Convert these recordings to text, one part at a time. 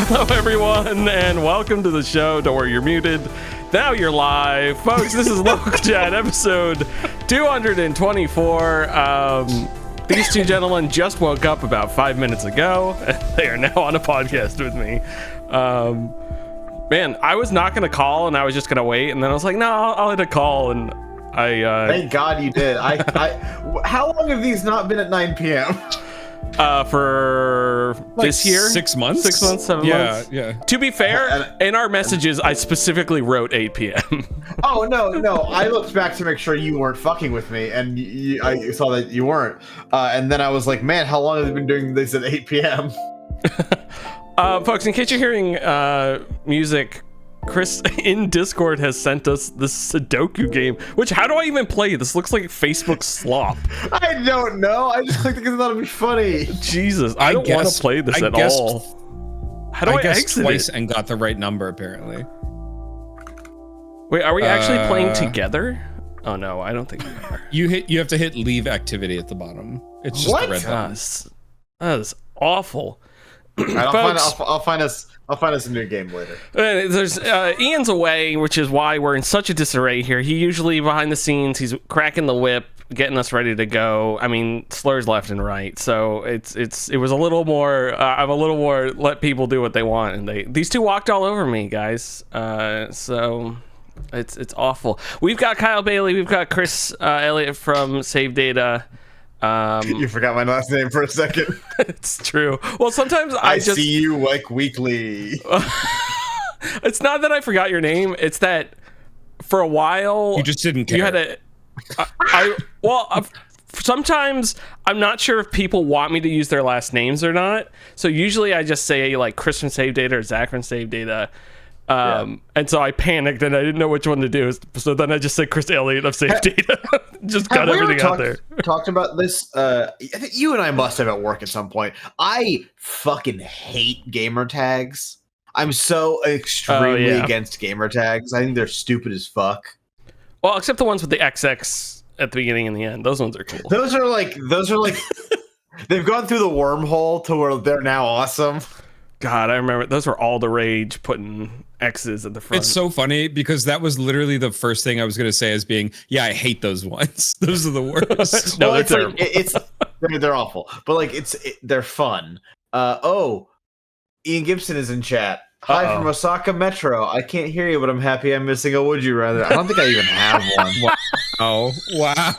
Hello, everyone, and welcome to the show. Don't worry, you're muted. Now you're live. Folks, this is Local Chat, episode 224. These two gentlemen just woke up about 5 minutes ago, and they are now on a podcast with me. Man, I was not going to call, and I was just going to wait, and then I was like, no, I'll hit a call, and I... Thank God you did. How long have these not been at 9 p.m.? For like this year? 6 months? 6 months, 7 months? Yeah. To be fair, in our messages, I specifically wrote 8 p.m. Oh, no. I looked back to make sure you weren't fucking with me, and I saw that you weren't. And then I was like, man, how long have they been doing this at 8 p.m.? Folks, in case you're hearing music, Chris in Discord has sent us this Sudoku game, which, how do I even play? This looks like Facebook slop. I don't know. I just clicked because I thought it'd be funny. Jesus, I don't want to play this at all. How do I exit twice it? And got the right number, apparently. Wait, are we actually playing together? Oh no, I don't think we are. You have to hit leave activity at the bottom. It's just What? the red button. That is awful. I'll find us a new game later. There's Ian's away, which is why we're in such a disarray here. He usually behind the scenes, he's cracking the whip, getting us ready to go. I mean, slurs left and right. So it was a little more. I'm a little more let people do what they want, and these two walked all over me, guys. So it's awful. We've got Kyle Bailey, we've got Chris Elliott from Save Data. You forgot my last name for a second. It's true. Well, sometimes I just see you like weekly. It's not that I forgot your name. It's that for a while You just didn't care. You had sometimes I'm not sure if people want me to use their last names or not. So usually I just say like Chris from Save Data or Zach from Save Data. And so I panicked and I didn't know which one to do. So then I just said Chris Elliott of Safe Data. Just got everything out there. Talked about this. I think you and I must have at work at some point. I fucking hate gamer tags. I'm so extremely against gamer tags. I think they're stupid as fuck. Well, except the ones with the XX at the beginning and the end. Those ones are cool. Those are like they've gone through the wormhole to where they're now awesome. God, I remember those were all the rage, putting X's at the front. It's so funny because that was literally the first thing I was going to say as being, yeah, I hate those ones. Those are the worst. No, well, they're terrible. They're awful, but like they're fun. Ian Gibson is in chat. Hi from Osaka Metro. I can't hear you, but I'm happy I'm missing a Would You Rather. I don't think I even have one. Wow.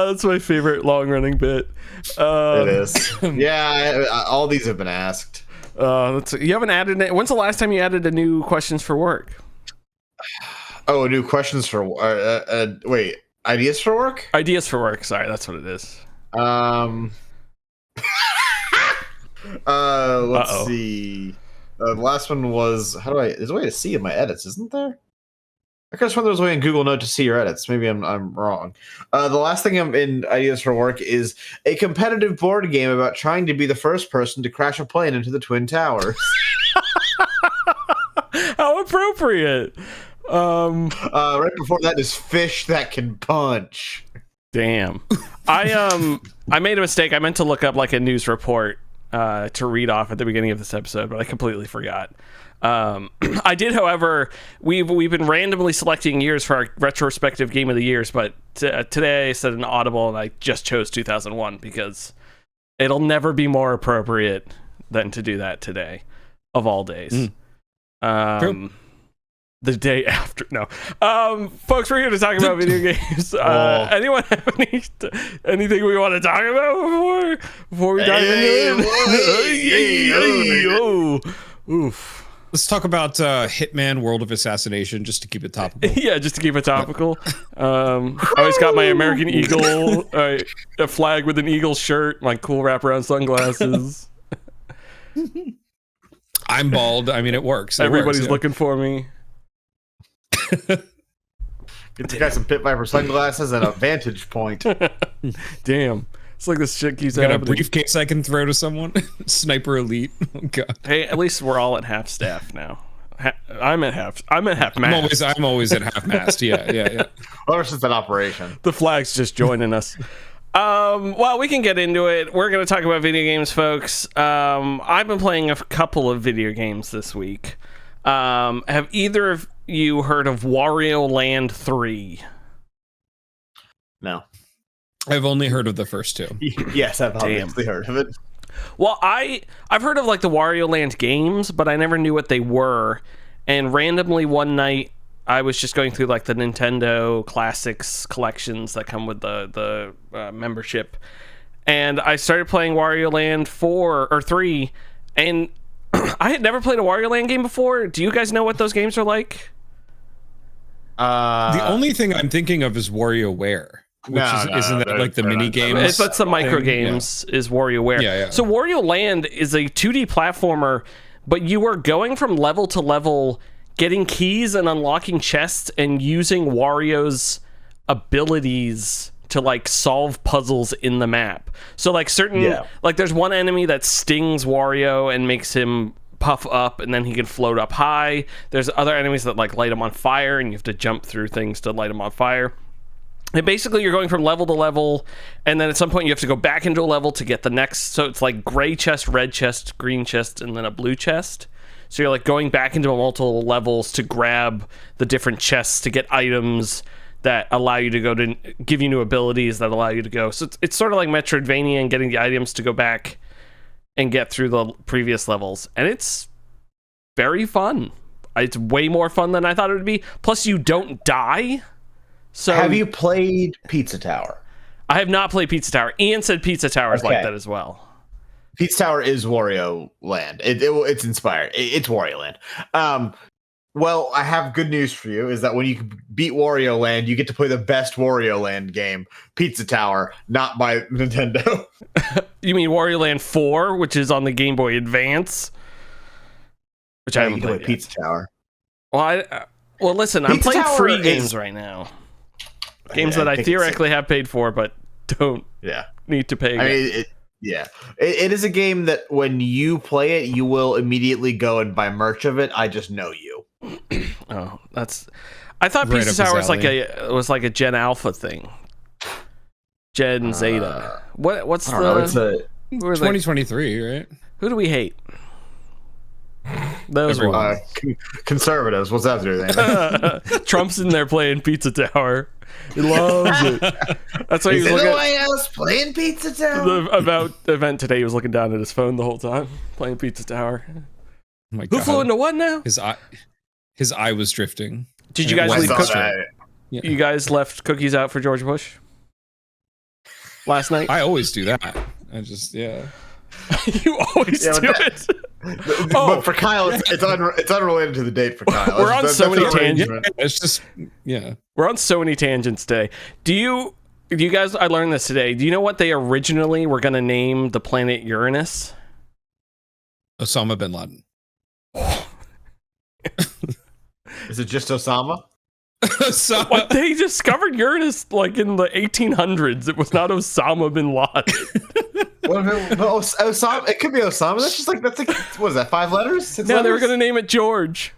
That's my favorite long-running bit. It is. Yeah, all these have been asked. You haven't added it. When's the last time you added a new questions for work? Oh, new questions for wait, ideas for work? Ideas for work. Sorry, that's what it is. Let's see. The last one was there's a way to see in my edits, isn't there? I guess when there's a way in Google Note to see your edits. Maybe I'm wrong. The last thing I'm in ideas for work is a competitive board game about trying to be the first person to crash a plane into the Twin Towers. How appropriate. Right before that is Fish That Can Punch. Damn. I made a mistake. I meant to look up like a news report to read off at the beginning of this episode, but I completely forgot. I did, however, we've been randomly selecting years for our retrospective game of the years, but today I said an audible and I just chose 2001 because it'll never be more appropriate than to do that today of all days. True. The day after. No. Folks, we're here to talk about video games. Anyone have anything we want to talk about before we dive into it? Oof. Let's talk about Hitman World of Assassination, just to keep it topical. Yeah, just to keep it topical. I always got my American Eagle, a flag with an eagle shirt, my cool wraparound sunglasses. I'm bald. I mean, it works. Everybody's looking for me. Get you guys some Pit Viper sunglasses and a vantage point. Damn. It's like this shit keeps happening. happening. Got a briefcase I can throw to someone? Sniper Elite. Oh, God. Hey, at least we're all at half staff now. I'm at half mast. I'm always at half mast. Yeah. Ever since that operation. The flag's just joining us. Well, we can get into it. We're going to talk about video games, folks. I've been playing a couple of video games this week. Have either of you heard of Wario Land 3? No. I've only heard of the first two. Yes, I've obviously heard of it. Well, I've heard of like the Wario Land games, but I never knew what they were. And randomly one night, I was just going through like the Nintendo Classics collections that come with the membership, and I started playing Wario Land 4 or 3, and I had never played a Wario Land game before. Do you guys know what those games are like? The only thing I'm thinking of is WarioWare. Isn't that like the mini games? That's the micro games. Is WarioWare. Yeah. So Wario Land is a 2D platformer, but you are going from level to level, getting keys and unlocking chests and using Wario's abilities to like solve puzzles in the map. So like like there's one enemy that stings Wario and makes him puff up, and then he can float up high. There's other enemies that like light him on fire, and you have to jump through things to light him on fire. And basically you're going from level to level, and then at some point you have to go back into a level to get the next. So it's like gray chest, red chest, green chest, and then a blue chest. So you're like going back into multiple levels to grab the different chests to get items that allow you to go to give you new abilities that allow you to go. So it's sort of like Metroidvania and getting the items to go back and get through the previous levels. And it's very fun. It's way more fun than I thought it would be. Plus you don't die. So have you played Pizza Tower? I have not played Pizza Tower. Ian said Pizza Tower is like that as well. Pizza Tower is Wario Land. It's inspired. It's Wario Land. Well, I have good news for you, is that when you beat Wario Land, you get to play the best Wario Land game, Pizza Tower, not by Nintendo. You mean Wario Land 4, which is on the Game Boy Advance? Which I haven't played yet. Pizza Tower. Well, listen, I'm playing free games right now. Games that I theoretically have paid for, but don't need to pay again. It is a game that when you play it, you will immediately go and buy merch of it. I just know you. Oh, I thought Pizza Tower was like a Gen Alpha thing. Gen Zeta. What's the? It's 2023, right? Who do we hate? Those ones. Conservatives. What's that to do with anything? Trump's in there playing Pizza Tower. He loves it. That's why he was looking at the White House playing Pizza Tower. The event today, he was looking down at his phone the whole time, playing Pizza Tower. Oh my God. Who flew into what now? His eye was drifting. Did you guys leave cookies? You guys left cookies out for George Bush last night? I always do that. You always do it. But for Kyle, it's unrelated to the date for Kyle. We're on so many tangents. It's just We're on so many tangents today. Do you guys? I learned this today. Do you know what they originally were going to name the planet Uranus? Osama bin Laden. Is it just Osama? What, they discovered Uranus like in the 1800s. It was not Osama bin Laden. Osama? It could be Osama. That's like what is that? 5 letters? 6 letters? They were going to name it George.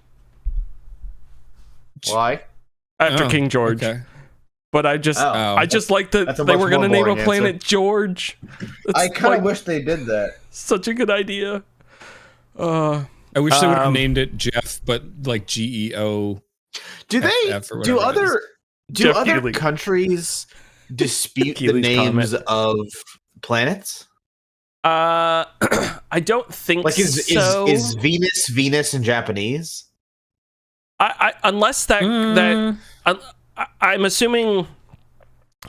Why? After King George. Okay. But I just like that they were going to name a planet answer. George. I kind of wish they did that. Such a good idea. I wish they would have named it Jeff, but like GEO. Do other countries dispute the names of planets? I don't think so. Is Venus in Japanese? Unless I'm assuming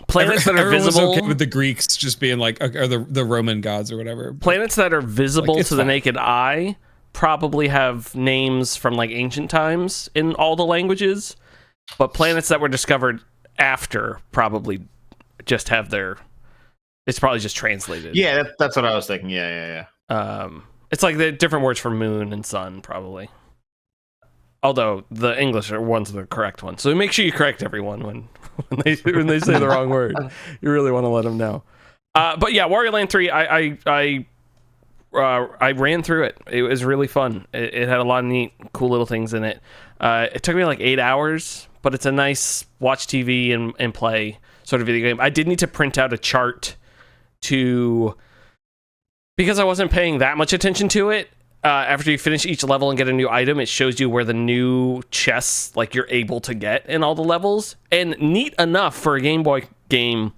planets that are visible. Okay with the Greeks just being like, or the Roman gods or whatever. Planets that are visible to the naked eye probably have names from like ancient times in all the languages, but planets that were discovered after probably just have it's probably just translated. Yeah, that's what I was thinking. Yeah. It's like the different words for moon and sun probably. Although the English are ones the correct ones, so make sure you correct everyone when they say the wrong word. You really want to let them know. But yeah, Wario Land 3, I ran through it. It was really fun. It had a lot of neat, cool little things in it. It took me like 8 hours, but it's a nice watch TV and play sort of video game. I did need to print out a chart to, because I wasn't paying that much attention to it. After you finish each level and get a new item, it shows you where the new chests like you're able to get in all the levels. And neat enough for a Game Boy game,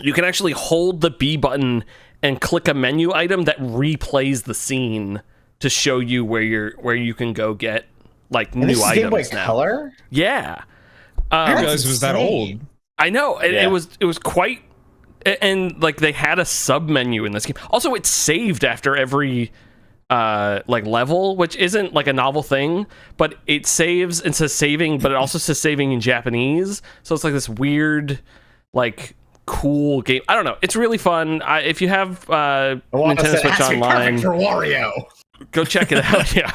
you can actually hold the B button and click a menu item that replays the scene to show you where you can go get like And new this is items Game Boy now. Color? Yeah. I didn't That's realize it was that insane. old. I know. Yeah. It was quite, and like they had a sub menu in this game. Also, it saved after every like level, which isn't like a novel thing, but it saves and says saving, but it also says saving in Japanese. So it's like this weird, like cool game. I don't know. It's really fun. If you have Nintendo Switch Perfect Online, for Wario. go check it out. Yeah.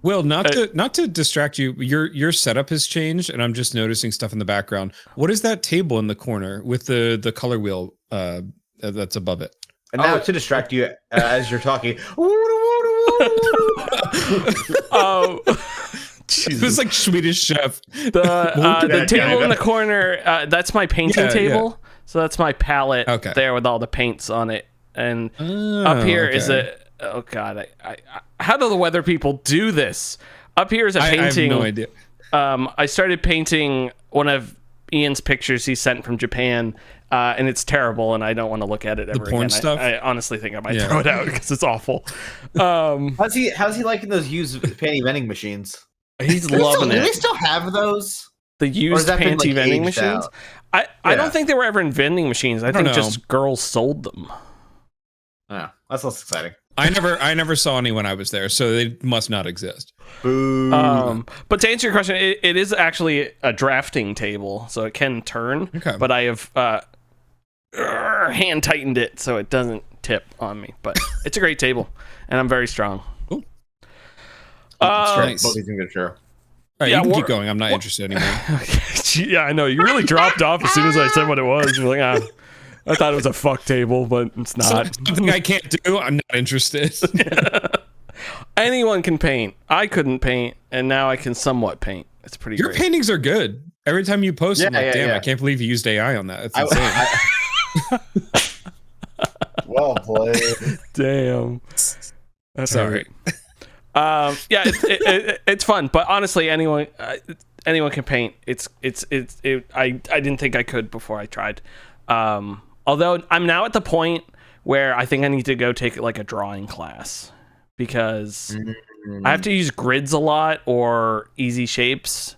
Will, not to distract you, your setup has changed, and I'm just noticing stuff in the background. What is that table in the corner with the color wheel that's above it? And now to distract you as you're talking. It's like Swedish Chef. The table in the corner, that's my painting table. Yeah. So that's my palette there with all the paints on it. And up here is oh god, how do the weather people do this? Up here is a painting. I have no idea. I started painting one of Ian's pictures he sent from Japan, and it's terrible, and I don't want to look at it ever porn again. stuff? I honestly think I might throw it out because it's awful. How's he liking those used panty vending machines? He's loving Do they it. still have those? The used that been, panty like, vending aged machines? out? I don't think they were ever in vending machines. I think know. just girls sold them. Oh, that's less exciting. I never saw any when I was there, so they must not exist. Boo. But to answer your question, it is actually a drafting table, so it can turn. Okay. But I have hand tightened it so it doesn't tip on me. But it's a great table, and I'm very strong. Cool. Nice. Both these things are sure. All right, you can keep going. I'm not interested anymore. Yeah, I know. You really dropped off as soon as I said what it was. You're like, I thought it was a fuck table, but it's not. Something I can't do. I'm not interested. Anyone can paint. I couldn't paint, and now I can somewhat paint. It's pretty Your great. paintings are good. Every time you post, I'm like, Yeah, damn, yeah. I can't believe you used AI on that. It's insane. Well played. Damn. That's Sorry. all right. Yeah, it's fun, but honestly, anyone can paint. I didn't think I could before I tried. Although I'm now at the point where I think I need to go take like a drawing class because I have to use grids a lot or easy shapes,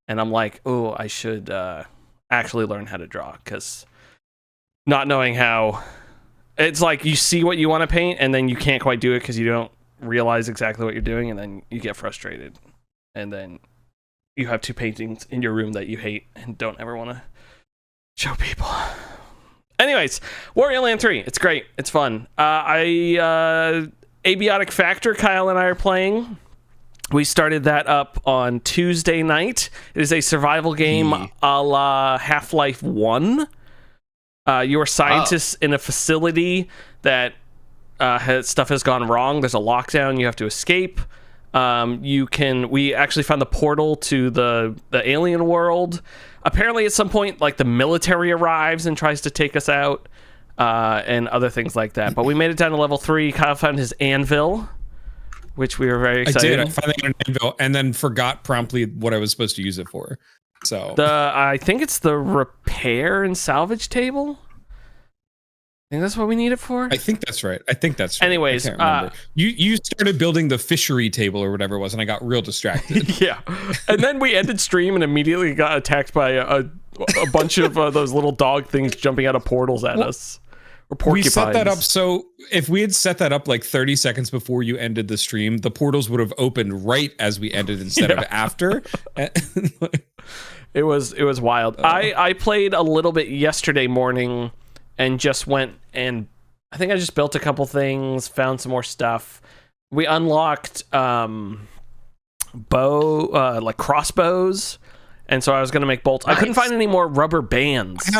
and I'm like, oh, I should actually learn how to draw because not knowing how, it's like you see what you want to paint and then you can't quite do it because you don't realize exactly what you're doing, and then you get frustrated, and then you have two paintings in your room that you hate and don't ever want to show people. Anyways, Wario Land 3, it's great, it's fun. Abiotic Factor, Kyle and I are playing. We started that up on Tuesday night. It is a survival game a la Half-Life 1. You are scientists in a facility that stuff has gone wrong. There's a lockdown. You have to escape. We actually found the portal to the alien world. Apparently, at some point, like the military arrives and tries to take us out, and other things like that. But we made it down to level 3. Kyle found his anvil, which we were very excited. I did. I finally got an anvil, and then forgot promptly what I was supposed to use it for. So I think it's the repair and salvage table. I think that's what we need it for. I think that's right. Anyways, I can't remember. You started building the fishery table or whatever it was, and I got real distracted. Yeah, and then we ended stream and immediately got attacked by a bunch of those little dog things jumping out of portals at us. Or porcupines. We set that up so if we had set that up like 30 seconds before you ended the stream, the portals would have opened right as we ended instead of after. It was wild. I played a little bit yesterday morning and just went and I think I just built a couple things, found some more stuff. We unlocked like crossbows, and so I was gonna make bolts. Nice. I couldn't find any more rubber bands.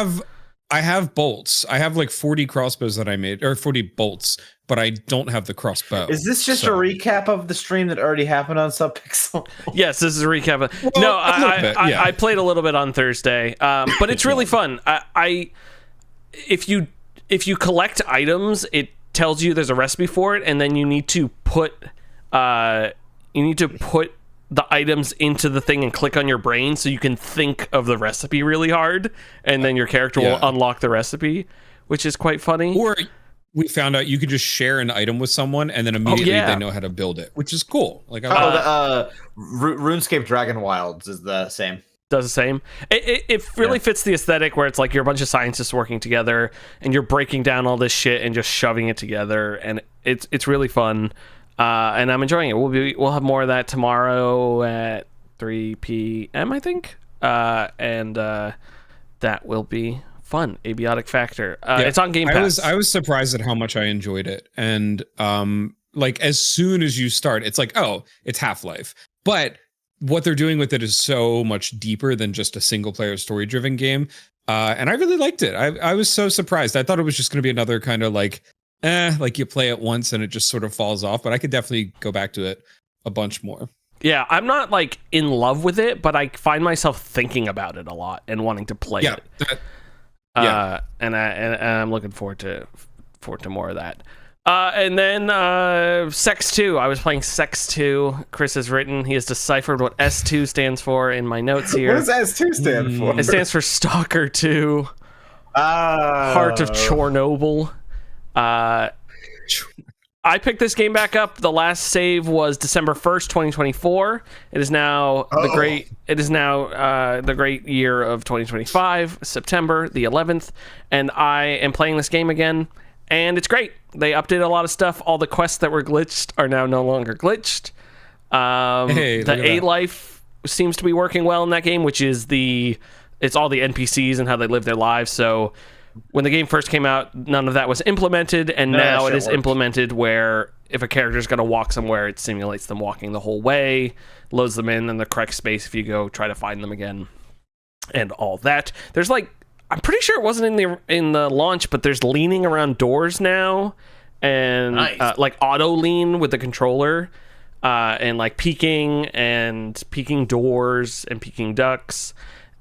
I have bolts. I have like 40 crossbows that I made, or 40 bolts, but I don't have the crossbow. Is this just a recap of the stream that already happened on Subpixel? Yes, this is a recap. I played a little bit on Thursday, but it's really fun. if you collect items, it tells you there's a recipe for it, and then you need to put the items into the thing and click on your brain so you can think of the recipe really hard, and then your character will unlock the recipe, which is quite funny. Or we found out you could just share an item with someone and then immediately they know how to build it, which is cool. Like, RuneScape Dragon Wilds is the same. Does the same. It really fits the aesthetic where it's like you're a bunch of scientists working together and you're breaking down all this shit and just shoving it together, and it's really fun. And I'm enjoying it. We'll have more of that tomorrow at 3 p.m. I think, and that will be fun. Abiotic Factor. It's on Game Pass. I was surprised at how much I enjoyed it, and like as soon as you start, it's like, oh, it's Half-Life, but what they're doing with it is so much deeper than just a single player story driven game, and I really liked it. I was so surprised. I thought it was just going to be another kind of like you play it once and it just sort of falls off, but I could definitely go back to it a bunch more. Yeah, I'm not like in love with it, but I find myself thinking about it a lot and wanting to play it. And I'm looking forward to more of that. And then Sex 2. I was playing Sex 2. Chris has written, he has deciphered what S2 stands for in my notes here. What does S2 stand for? It stands for Stalker 2. Heart of Chernobyl. I picked this game back up. The last save was December 1st, 2024. It is now the great year of 2025, September the 11th, and I am playing this game again, and it's great. They updated a lot of stuff. All the quests that were glitched are now no longer glitched. The A-Life seems to be working well in that game, which is it's all the NPCs and how they live their lives. So when the game first came out, none of that was implemented, and now it is implemented where if a character is going to walk somewhere, it simulates them walking the whole way, loads them in the correct space if you go try to find them again, and all that. There's like, I'm pretty sure it wasn't in the launch, but there's leaning around doors now, and like auto lean with the controller, and like peeking doors and peeking ducks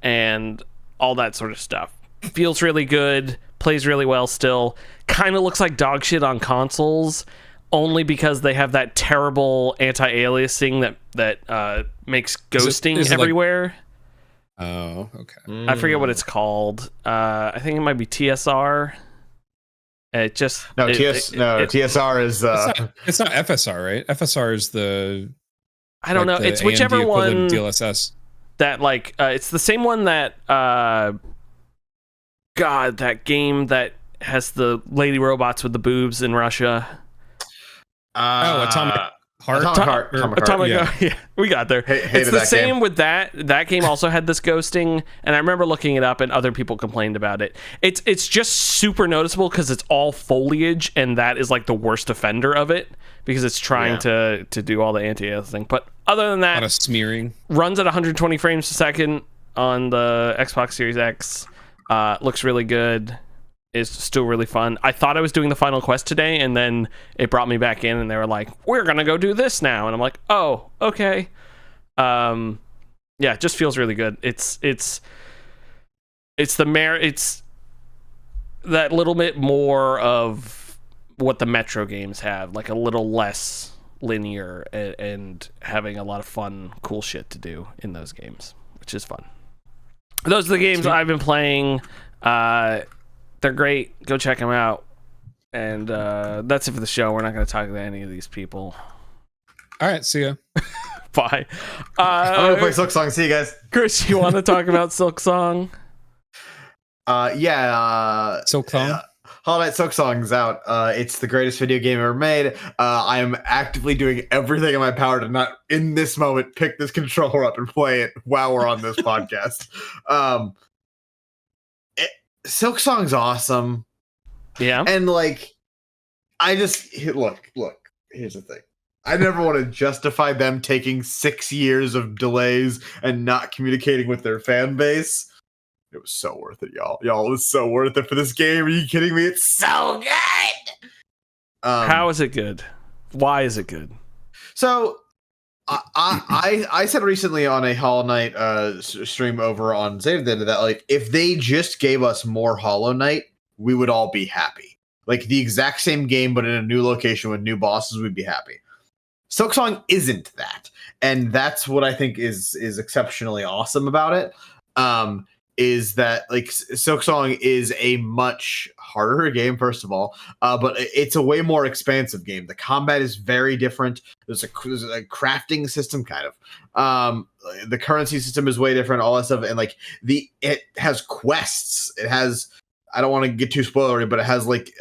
and all that sort of stuff. Feels really good, plays really well still. Kind of looks like dog shit on consoles, only because they have that terrible anti-aliasing that makes ghosting everywhere. Oh, okay. I forget what it's called. I think it might be TSR. It just TSR is it's not FSR, right? FSR is the I don't know. It's whichever one DLSS. That like it's the same one that that game that has the lady robots with the boobs in Russia. Atomic Heart. Atomic Heart. Yeah, we got there. It's the same game. With that. That game also had this ghosting, and I remember looking it up, and other people complained about it. It's just super noticeable because it's all foliage, and that is like the worst offender of it because it's trying to do all the anti-aliasing. But other than that, a lot of smearing. Runs at 120 frames a second on the Xbox Series X. Looks really good. Is still really fun. I thought I was doing the final quest today, and then it brought me back in, and they were like, "We're gonna go do this now," and I'm like, "Oh, okay." It just feels really good. It's that little bit more of what the Metro games have, like a little less linear and having a lot of fun, cool shit to do in those games, which is fun. Those are the games I've been playing. They're great. Go check them out. And that's it for the show. We're not going to talk to any of these people. All right. See ya. Bye. I'm going to play Silksong. See you guys. Chris, you want to talk about Silksong? Silksong? Hollow Knight Silksong's out. It's the greatest video game ever made. I am actively doing everything in my power to not, in this moment, pick this controller up and play it while we're on this podcast. Silksong's awesome. Yeah. And like, I just look, here's the thing. I never want to justify them taking 6 years of delays and not communicating with their fan base. It was so worth it, y'all. Y'all, it was so worth it for this game. Are you kidding me? It's so good. How is it good? Why is it good? So I said recently on a Hollow Knight stream over on Save that like if they just gave us more Hollow Knight, we would all be happy. Like the exact same game, but in a new location with new bosses, we'd be happy. Silksong isn't that, and that's what I think is exceptionally awesome about it. Is that like Silksong is a much harder game, first of all, but it's a way more expansive game. The combat is very different. There's a crafting system, kind of. The currency system is way different, all that stuff, and like it has quests. It has, I don't want to get too spoilery, but it has like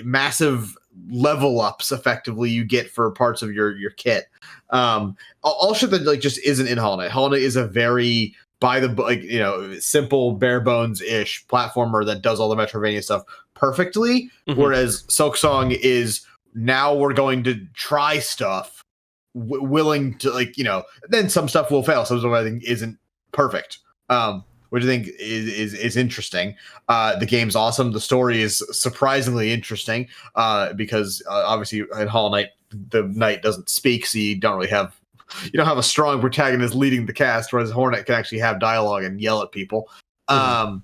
massive level ups effectively you get for parts of your kit. All shit that like just isn't in Hollow Knight. Hollow Knight is a very by the like, you know, simple bare bones ish platformer that does all the Metroidvania stuff perfectly. Mm-hmm. Whereas Silksong is, now we're going to try stuff, willing to, like, you know, then some stuff will fail. Some stuff I think isn't perfect. Which I think is interesting. The game's awesome. The story is surprisingly interesting because obviously in Hollow Knight the knight doesn't speak, so you don't have a strong protagonist leading the cast, whereas Hornet can actually have dialogue and yell at people. Mm-hmm.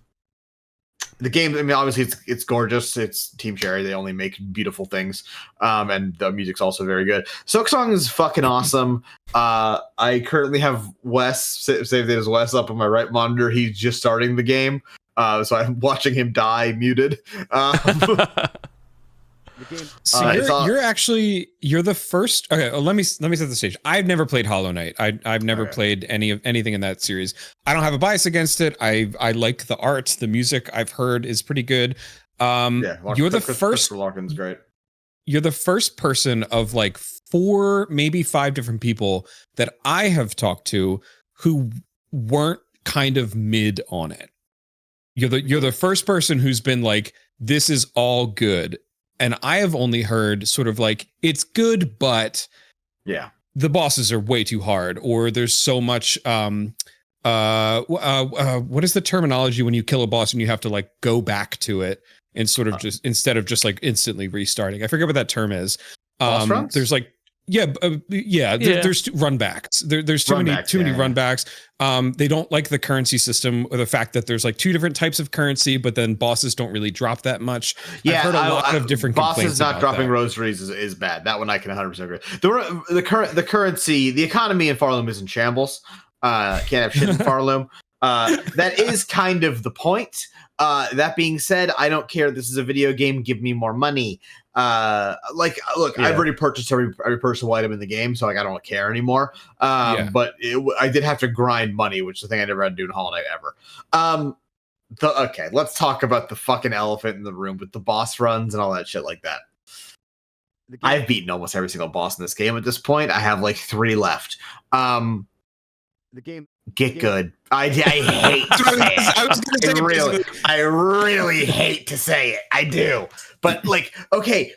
The game, I mean, obviously it's gorgeous. It's Team Cherry. They only make beautiful things. And the music's also very good. Silksong is fucking awesome. I currently have Wes, saved it as Wes, up on my right monitor. He's just starting the game. So I'm watching him die muted. So you're the first. Okay, well, let me set the stage. I've never played Hollow Knight. I've never played anything in that series. I don't have a bias against it. I like the art, the music. I've heard is pretty good. You're the first. Larkin's great. You're the first person of like 4, maybe 5 different people that I have talked to who weren't kind of mid on it. You're the first person who's been like, this is all good. And I have only heard sort of like, it's good, but yeah, the bosses are way too hard, or there's so much. What is the terminology when you kill a boss and you have to like go back to it and sort of just instead of just like instantly restarting? I forget what that term is. Boss runs? There's like there's run backs. There's too many run backs. They don't like the currency system, or the fact that there's like 2 different types of currency, but then bosses don't really drop that much. Yeah, I've heard a lot of different bosses not dropping rosaries is bad. That one I can 100% agree. The currency, the economy in Farloom is in shambles. Can't have shit in Farloom. That is kind of the point. That being said, I don't care. This is a video game. Give me more money. Look, I've already purchased every personal item in the game, so like I don't care anymore. But I did have to grind money, which is the thing I never had to do in Hollow Knight ever. Okay, let's talk about the fucking elephant in the room with the boss runs and all that shit like that. I've beaten almost every single boss in this game at this point. I have like 3 left. Get good. I hate to say it. I really hate to say it. I do. But like, okay,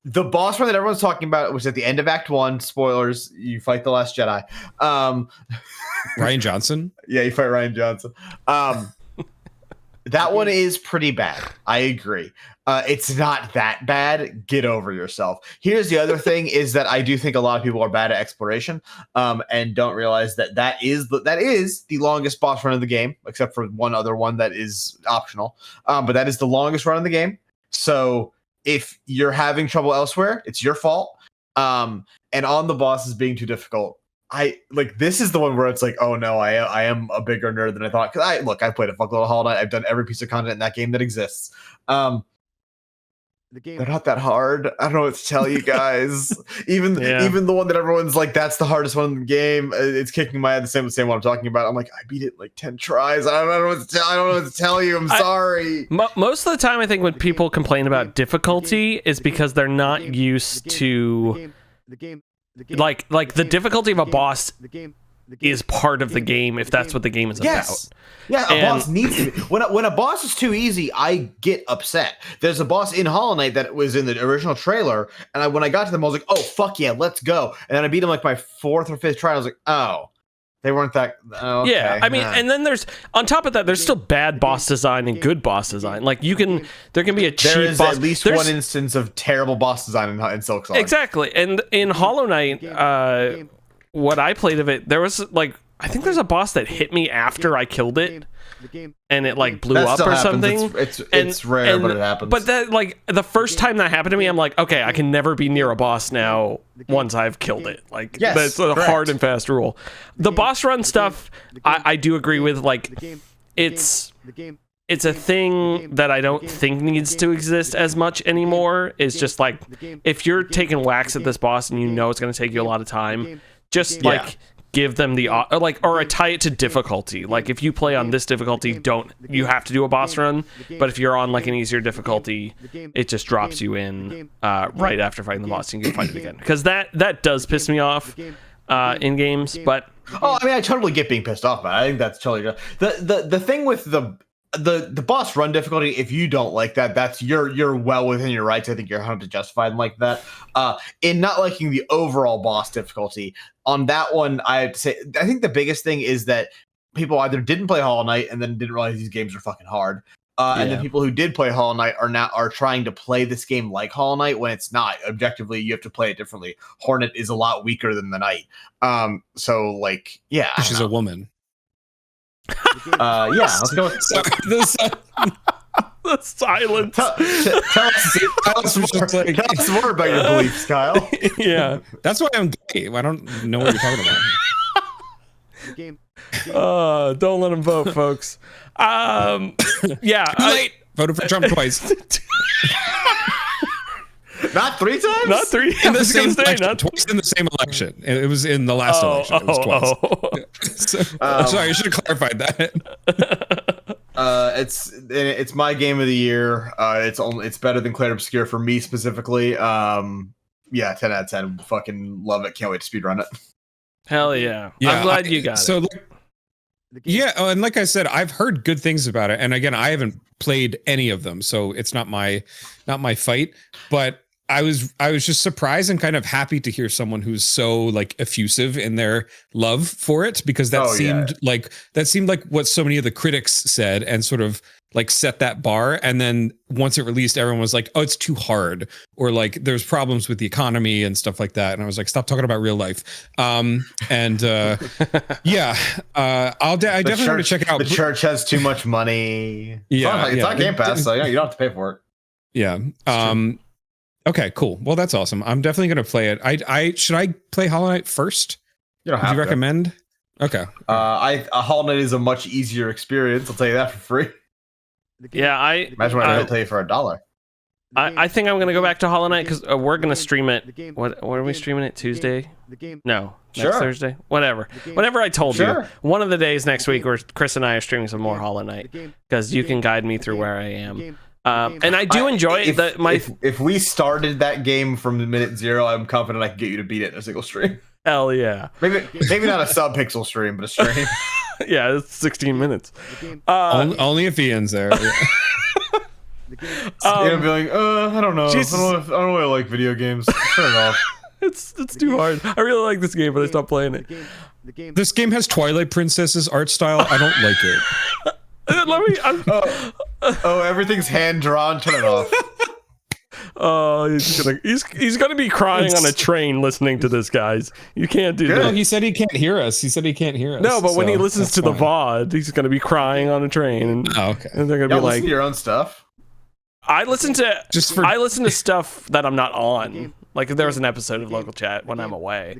the boss run that everyone's talking about was at the end of Act 1. Spoilers, you fight the Last Jedi. Ryan Johnson? Yeah, you fight Ryan Johnson. That one is pretty bad. I agree. It's not that bad. Get over yourself. Here's the other thing is that I do think a lot of people are bad at exploration and don't realize that is the longest boss run of the game, except for one other one that is optional. But that is the longest run of the game. So if you're having trouble elsewhere, it's your fault. And on the bosses being too difficult, this is the one where it's like, oh no, I am a bigger nerd than I thought. Cause I played a fuckload of Hollow Knight. I've done every piece of content in that game that exists. They're not that hard. I don't know what to tell you guys. Even the one that everyone's like, that's the hardest one in the game. It's kicking my head the same one I'm talking about. I'm like, I beat it like 10 tries. I don't know what to tell you. I'm sorry. Most of the time, I think when people complain about difficulty is because they're not used to like the difficulty of a boss is part of the game if that's what the game is about. Yeah, a boss needs to be. When a boss is too easy, I get upset. There's a boss in Hollow Knight that was in the original trailer, and when I got to them, I was like, oh, fuck yeah, let's go. And then I beat him like my 4th or 5th try, and I was like, oh, they weren't that... Oh, okay. Yeah, I mean, and then there's... On top of that, there's still bad boss design and good boss design. Like, there can be a cheap boss... There is at least one instance of terrible boss design in Silksong. Exactly, and in Hollow Knight... what I played of it, there was like I think there's a boss that hit me after I killed it, and it like blew up or something. It's rare, but it happens. But that like the first time that happened to me, I'm like, okay, I can never be near a boss now once I've killed it. Like that's a hard and fast rule. The boss run stuff, I do agree with. Like it's a thing that I don't think needs to exist as much anymore. It's just like if you're taking whacks at this boss and you know it's going to take you a lot of time, just like give them the or tie it to difficulty. Like if you play on this difficulty, you have to do a boss run, but if you're on like an easier difficulty, it just drops you in right after fighting the boss and you can fight it again, because that does piss me off in games. But I mean, I totally get being pissed off about it. I think that's totally the thing with the boss run difficulty. If you don't like that, that's you're well within your rights. I think you're 100% justified in like that. In not liking the overall boss difficulty on that one, I have to say, I think the biggest thing is that people either didn't play Hollow Knight and then didn't realize these games are fucking hard. And then people who did play Hollow Knight are trying to play this game like Hollow Knight when it's not. Objectively, you have to play it differently. Hornet is a lot weaker than the Knight. So like, yeah, she's a woman. Let's go with the silence. Tell us more about your beliefs, Kyle. Yeah, that's why I'm gay. I don't know what you're talking about. Don't let him vote, folks. Late. Voted for Trump twice. Not 3 times? Not 3 in the same election. Twice in the same election. It was in the last election. It was twice. Sorry, I should have clarified that. It's my game of the year. It's better than Clair Obscur for me specifically. 10 out of 10. Fucking love it. Can't wait to speedrun it. Hell yeah. I'm glad you got it. And like I said, I've heard good things about it. And again, I haven't played any of them, so it's not my fight. But I was just surprised and kind of happy to hear someone who's so like effusive in their love for it, because that seemed like what so many of the critics said and sort of like set that bar. And then once it released, everyone was like, oh, it's too hard, or like there's problems with the economy and stuff like that. And I was like, stop talking about real life. I definitely want to check it out. The church has too much money. It's not Game Pass, so you don't have to pay for it. Yeah. Okay, cool. Well, that's awesome. I'm definitely going to play it. Should I play Hollow Knight first? You don't have to. Recommend? Okay. Hollow Knight is a much easier experience. I'll tell you that for free. Yeah, imagine what I'll pay for $1. I think I'm going to go back to Hollow Knight because we're going to stream it. What are we streaming it? Tuesday? No, next Thursday? Whatever. Whenever I told you. One of the days next week where Chris and I are streaming some more Hollow Knight, because you can guide me through where I am. And I do enjoy it. If we started that game from the minute 0, I'm confident I can get you to beat it in a single stream. Hell yeah. Maybe not a sub-pixel stream, but a stream. Yeah, it's 16 minutes. Only if Ian's there. Yeah. Be like, I don't know. I don't really like video games. Turn it off. It's too hard. I really like this game, but I stopped playing it. This game has Twilight Princess's art style. I don't like it. Everything's hand drawn. Turn it off. Oh, he's gonna be crying on a train listening to this, guys. You can't do that. No, he said he can't hear us. No, but when he listens to the VOD, he's gonna be crying on a train. And, okay. And they're gonna be like, listen to your own stuff. I listen to stuff that I'm not on. Like if there was an episode of Local Chat when I'm away.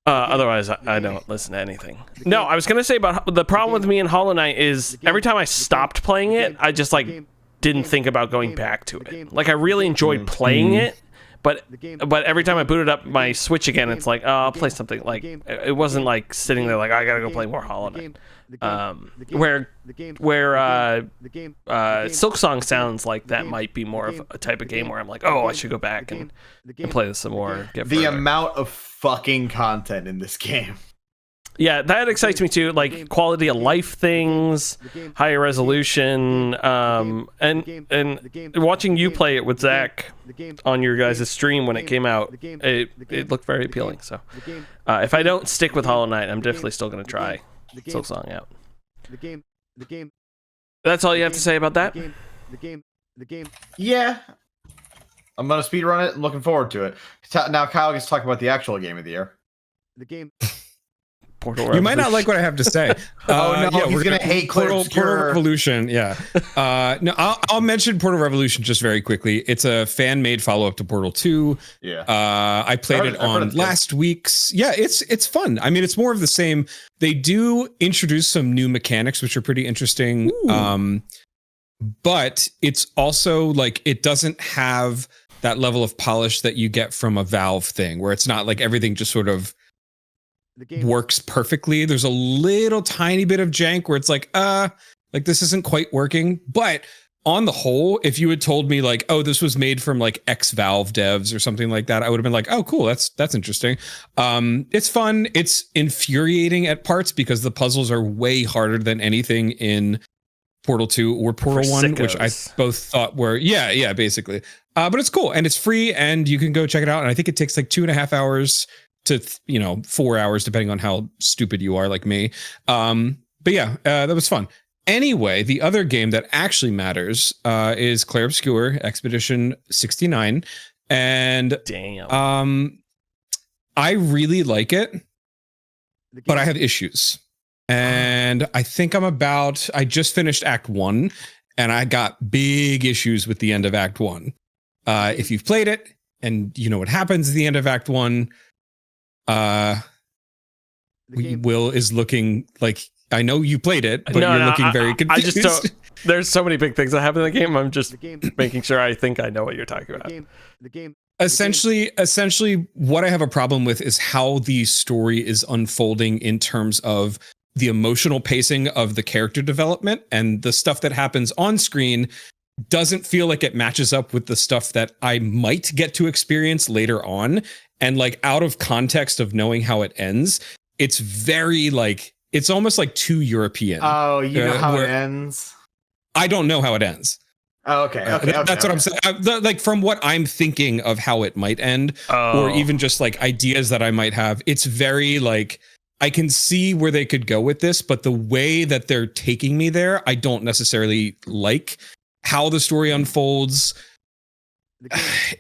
Otherwise, I don't listen to anything. No, I was gonna say about the problem with me in Hollow Knight is every time I stopped playing it, I just like didn't think about going back to it. Like I really enjoyed playing it, but every time I booted up my Switch again, it's like, oh, I'll play something. Like it wasn't like sitting there like I gotta go play more Hollow Knight. Where Silksong sounds like that might be more of a type of game where I'm like, oh, I should go back and play this some more. The amount of fucking content in this game. Yeah, that excites me too. Like quality of life things, higher resolution, and watching you play it with Zach on your guys' stream when it came out, it looked very appealing. So, if I don't stick with Hollow Knight, I'm definitely still going to try Silksong out. That's all you have to say about that? Yeah. I'm going to speedrun it. I'm looking forward to it. Now Kyle gets to talk about the actual game of the year. Portal You Revolution. might not like what I have to say. Oh, no, he's we're gonna hate Clair Obscur. Revolution. Yeah. No, I'll mention Portal Revolution just very quickly. It's a fan-made follow-up to Portal 2. Yeah. I played it on last week's. Yeah, it's fun. I mean, it's more of the same. They do introduce some new mechanics, which are pretty interesting. But it's also like it doesn't have that level of polish that you get from a Valve thing, where it's not like everything just sort of works perfectly. There's a little tiny bit of jank where it's like this isn't quite working. But on the whole, if you had told me like, oh, this was made from like ex-Valve devs or something like that, I would have been like, oh, cool, that's interesting. It's fun. It's infuriating at parts because the puzzles are way harder than anything in Portal 2 or Portal 1, which I both thought were, basically. But it's cool and it's free and you can go check it out. And I think it takes like 2.5 hours to 4 hours, depending on how stupid you are, like me. But yeah, that was fun. Anyway, the other game that actually matters is Clair Obscur Expedition 69, and I really like it, but I have issues, and I think I just finished Act 1, and I got big issues with the end of Act 1. If you've played it and you know what happens at the end of Act 1. Will is looking like, I know you played it, but you're looking very confused. I just don't. There's so many big things that happen in the game. I'm just making sure I think I know what you're talking about. Essentially, what I have a problem with is how the story is unfolding in terms of the emotional pacing of the character development, and the stuff that happens on screen doesn't feel like it matches up with the stuff that I might get to experience later on. And like out of context of knowing how it ends, it's very like, it's almost like too European. Oh, you know how it ends? I don't know how it ends. Oh, okay. That's what I'm saying. Like from what I'm thinking of how it might end, or even just like ideas that I might have, it's very like, I can see where they could go with this, but the way that they're taking me there, I don't necessarily like how the story unfolds.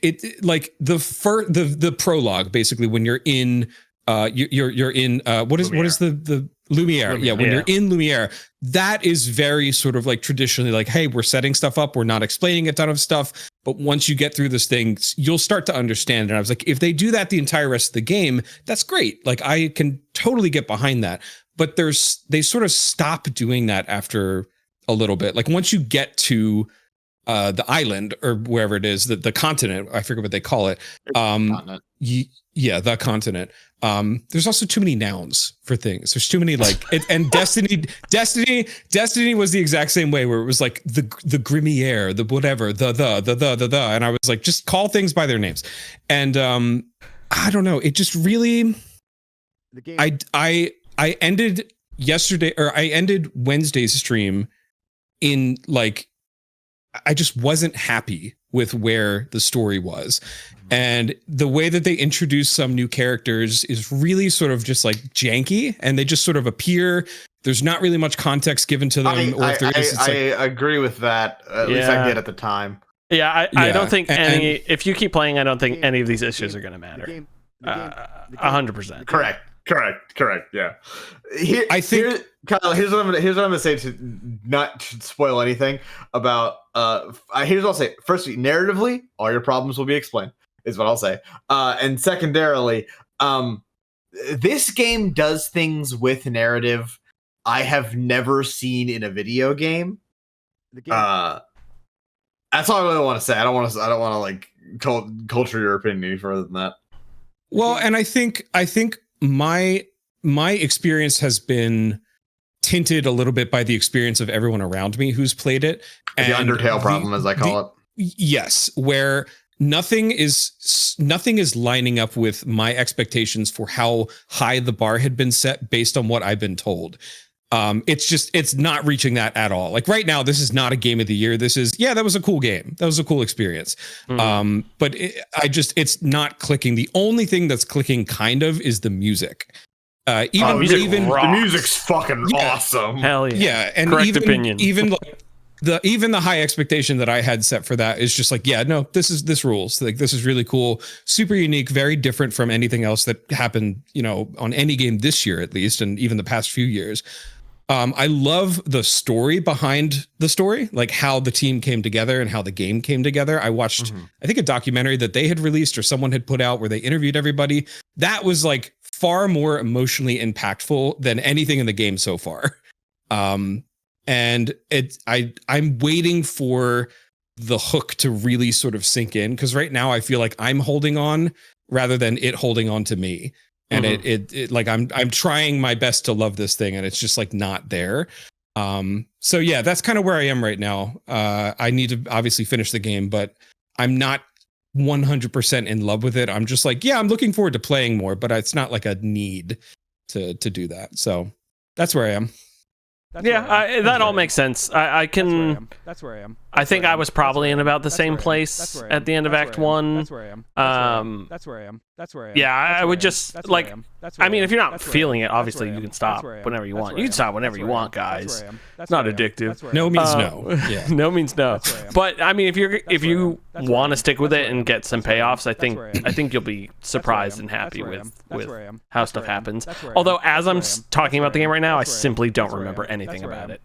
It like the prologue, basically, when you're in you're in what is the Lumiere. Yeah, when you're in Lumiere, that is very sort of like traditionally like, hey, we're setting stuff up, we're not explaining a ton of stuff, but once you get through this thing, you'll start to understand. And I was like, if they do that the entire rest of the game, that's great. Like I can totally get behind that. But they sort of stop doing that after a little bit. Like once you get to the island or wherever it is, the continent, I forget what they call it. The continent. There's also too many nouns for things. There's too many like and Destiny was the exact same way, where it was like the Grimiere, the whatever, the, and I was like, just call things by their names. And I don't know, it just really I ended Wednesday's stream in like, I just wasn't happy with where the story was. And the way that they introduce some new characters is really sort of just like janky, and they just sort of appear. There's not really much context given to them. I agree with that. At least I did at the time. Yeah, I don't think if you keep playing, I don't think any of these issues are going to matter. 100%. Correct. Yeah. Kyle, here's what I'm gonna say to not spoil anything about. Here's what I'll say. Firstly, narratively, all your problems will be explained. Is what I'll say. And secondarily, this game does things with narrative I have never seen in a video game. That's all I really want to say. I don't want to like culture your opinion any further than that. Well, and I think my experience has been tinted a little bit by the experience of everyone around me who's played it. The Undertale problem, as I call it. Yes, where nothing is lining up with my expectations for how high the bar had been set based on what I've been told. It's not reaching that at all. Like right now, this is not a game of the year. This is, that was a cool game. That was a cool experience. But it's not clicking. The only thing that's clicking kind of is the music. The music's fucking awesome. Hell yeah. Yeah. And correct opinion. Even like even the high expectation that I had set for that is just like, yeah, no, this rules. Like, this is really cool, super unique, very different from anything else that happened, on any game this year, at least, and even the past few years. I love the story behind the story, like how the team came together and how the game came together. I watched, I think, a documentary that they had released or someone had put out where they interviewed everybody. That was like far more emotionally impactful than anything in the game so far. And I'm waiting for the hook to really sort of sink in, because right now I feel like I'm holding on rather than it holding on to me. And it like I'm trying my best to love this thing, and it's just like not there. So yeah, that's kind of where I am right now. I need to obviously finish the game, but I'm not 100% in love with it. I'm just like, yeah, I'm looking forward to playing more, but it's not like a need to do that. So that's where I am. That all makes sense. I can. That's where I am. I think I was probably in about the same place at the end of Act 1. That's where I am. That's where I am. That's where I am. Yeah, I would just like. I mean, if you're not feeling it, obviously you can stop whenever you want. You can stop whenever you want, guys. It's not addictive. No means no. Yeah. No means no. But I mean, if you want to stick with it and get some payoffs, I think you'll be surprised and happy with how stuff happens. Although, as I'm talking about the game right now, I simply don't remember anything about it.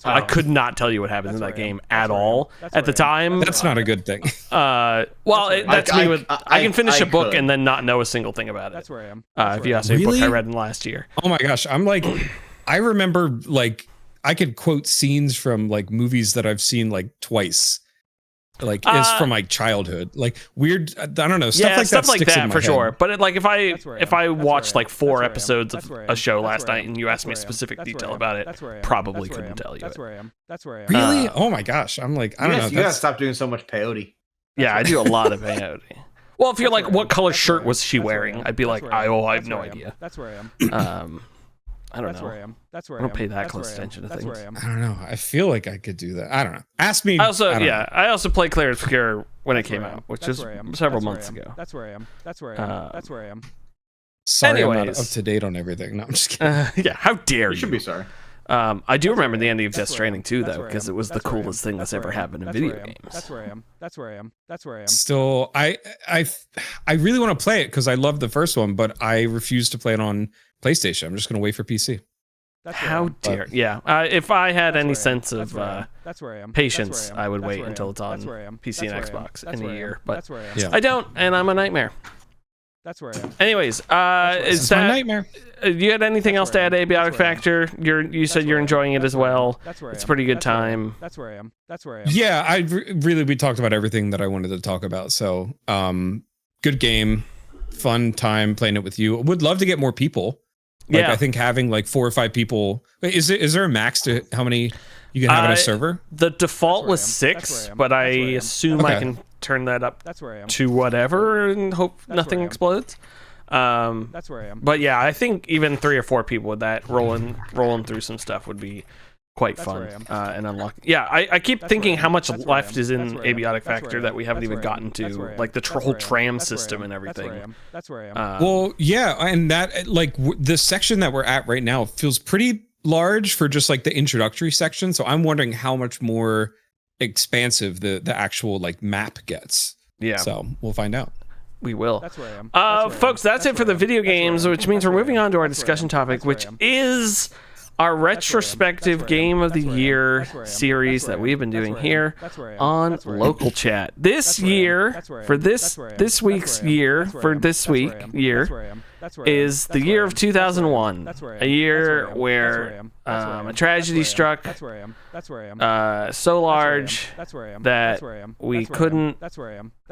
I could not tell you what happens in that game at all at the time. That's not a good thing. That's me with. I can finish a book and then not know a single thing about it. That's where I am. If you ask me a book I read in last year. Oh my gosh, I'm like, I remember like I could quote scenes from like movies that I've seen like twice. Like it's from my childhood, like weird. I don't know, stuff like that for sure. But like if I watched like 4 episodes of a show last night and you asked me a specific detail about it, probably couldn't tell you. That's where I am. That's where I am. Really? Oh my gosh, I'm like, I don't know. You gotta stop doing so much peyote. Yeah, I do a lot of peyote. Well, if you're like, what color shirt was she wearing? I'd be like, I have no idea. That's where I am. I don't know. I don't pay that close attention to things. I don't know. I feel like I could do that. I don't know. Ask me. I also played Clair Obscur when it came out, which was several months ago. That's where I am. That's where I am. That's where I am. Sorry, I'm not up to date on everything. No, I'm just kidding. Yeah, how dare you? You should be sorry. I do remember the ending of Death Stranding too, though, because it was the coolest thing that's ever happened in video games. That's where I am. That's where I am. That's where I am. Still, I really want to play it because I love the first one, but I refuse to play it on PlayStation. I'm just going to wait for PC. How dare? Yeah. If I had any sense of patience, I would wait until it's on PC and Xbox in a year. But I don't, and I'm a nightmare. That's where I am. Anyways, is that my nightmare? You had anything else to add, Abiotic Factor? You said you're enjoying it as well. It's a pretty good time. That's where I am. That's where I am. Yeah, we talked about everything that I wanted to talk about. So, good game, fun time playing it with you. Would love to get more people. Like, I think having like 4 or 5 people. Wait, is there a max to how many you can have in a server? The default was 6, but I assume I can turn that up to whatever and hope nothing explodes. That's where I am. But yeah, I think even 3 or 4 people with that rolling through some stuff would be quite fun and unlocking. Yeah, I keep thinking how much left is in Abiotic Factor that we haven't even gotten to, like the whole tram system and everything. That's where I am. Well, yeah, and that like the section that we're at right now feels pretty large for just like the introductory section. So I'm wondering how much more expansive the actual like map gets. Yeah. So we'll find out. We will. That's where I am. Folks, that's it for the video games, which means we're moving on to our discussion topic, which is our retrospective Game of the Year series that we've been doing here on Local Chat. This year, for this week's year, for this week year, is the year of 2001, a year where a tragedy struck so large that we couldn't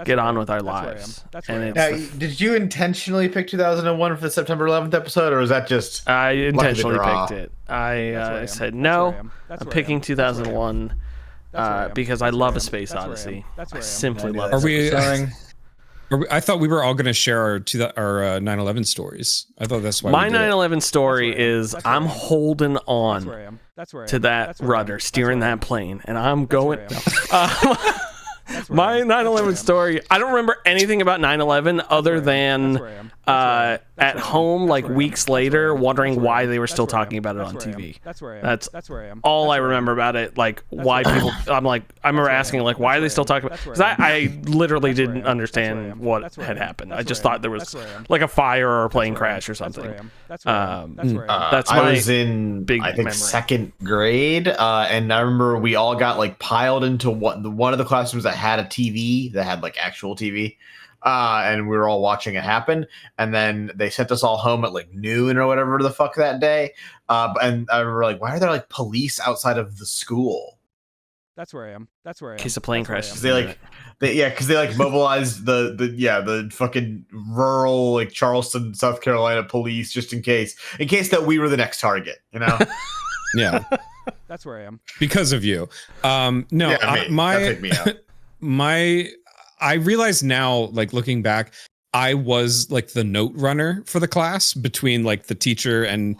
get on with our lives. And now, did you intentionally pick 2001 for the September 11th episode, or was that just I intentionally picked it? I said no, I'm picking 2001 because I love A Space Odyssey. I simply love it. I thought we were all going to share our 9/11 stories. I thought that's why. My 9/11 story is I'm holding on to that rudder, steering that plane, and I'm going. My 9/11 story. I don't remember anything about 9/11 other than at home like weeks later, wondering why they were still talking about it on TV. That's where I am. That's where I am. all I remember about it. Like why people. I remember asking like why are they still talking about? Because I literally didn't understand what had happened. I just thought there was like a fire or a plane crash or something. That's I was in I think second grade, and I remember we all got like piled into one of the classrooms that had a TV that had like actual TV. And we were all watching it happen, and then they sent us all home at like noon or whatever the fuck that day. And I remember like, why are there like police outside of the school? That's where I am. That's where I am. In case a plane crash. Because they like mobilized the fucking rural like Charleston, South Carolina police just in case that we were the next target, you know. Yeah, that's where I am because of you. No, my. I realize now, like looking back, I was like the note runner for the class between like the teacher and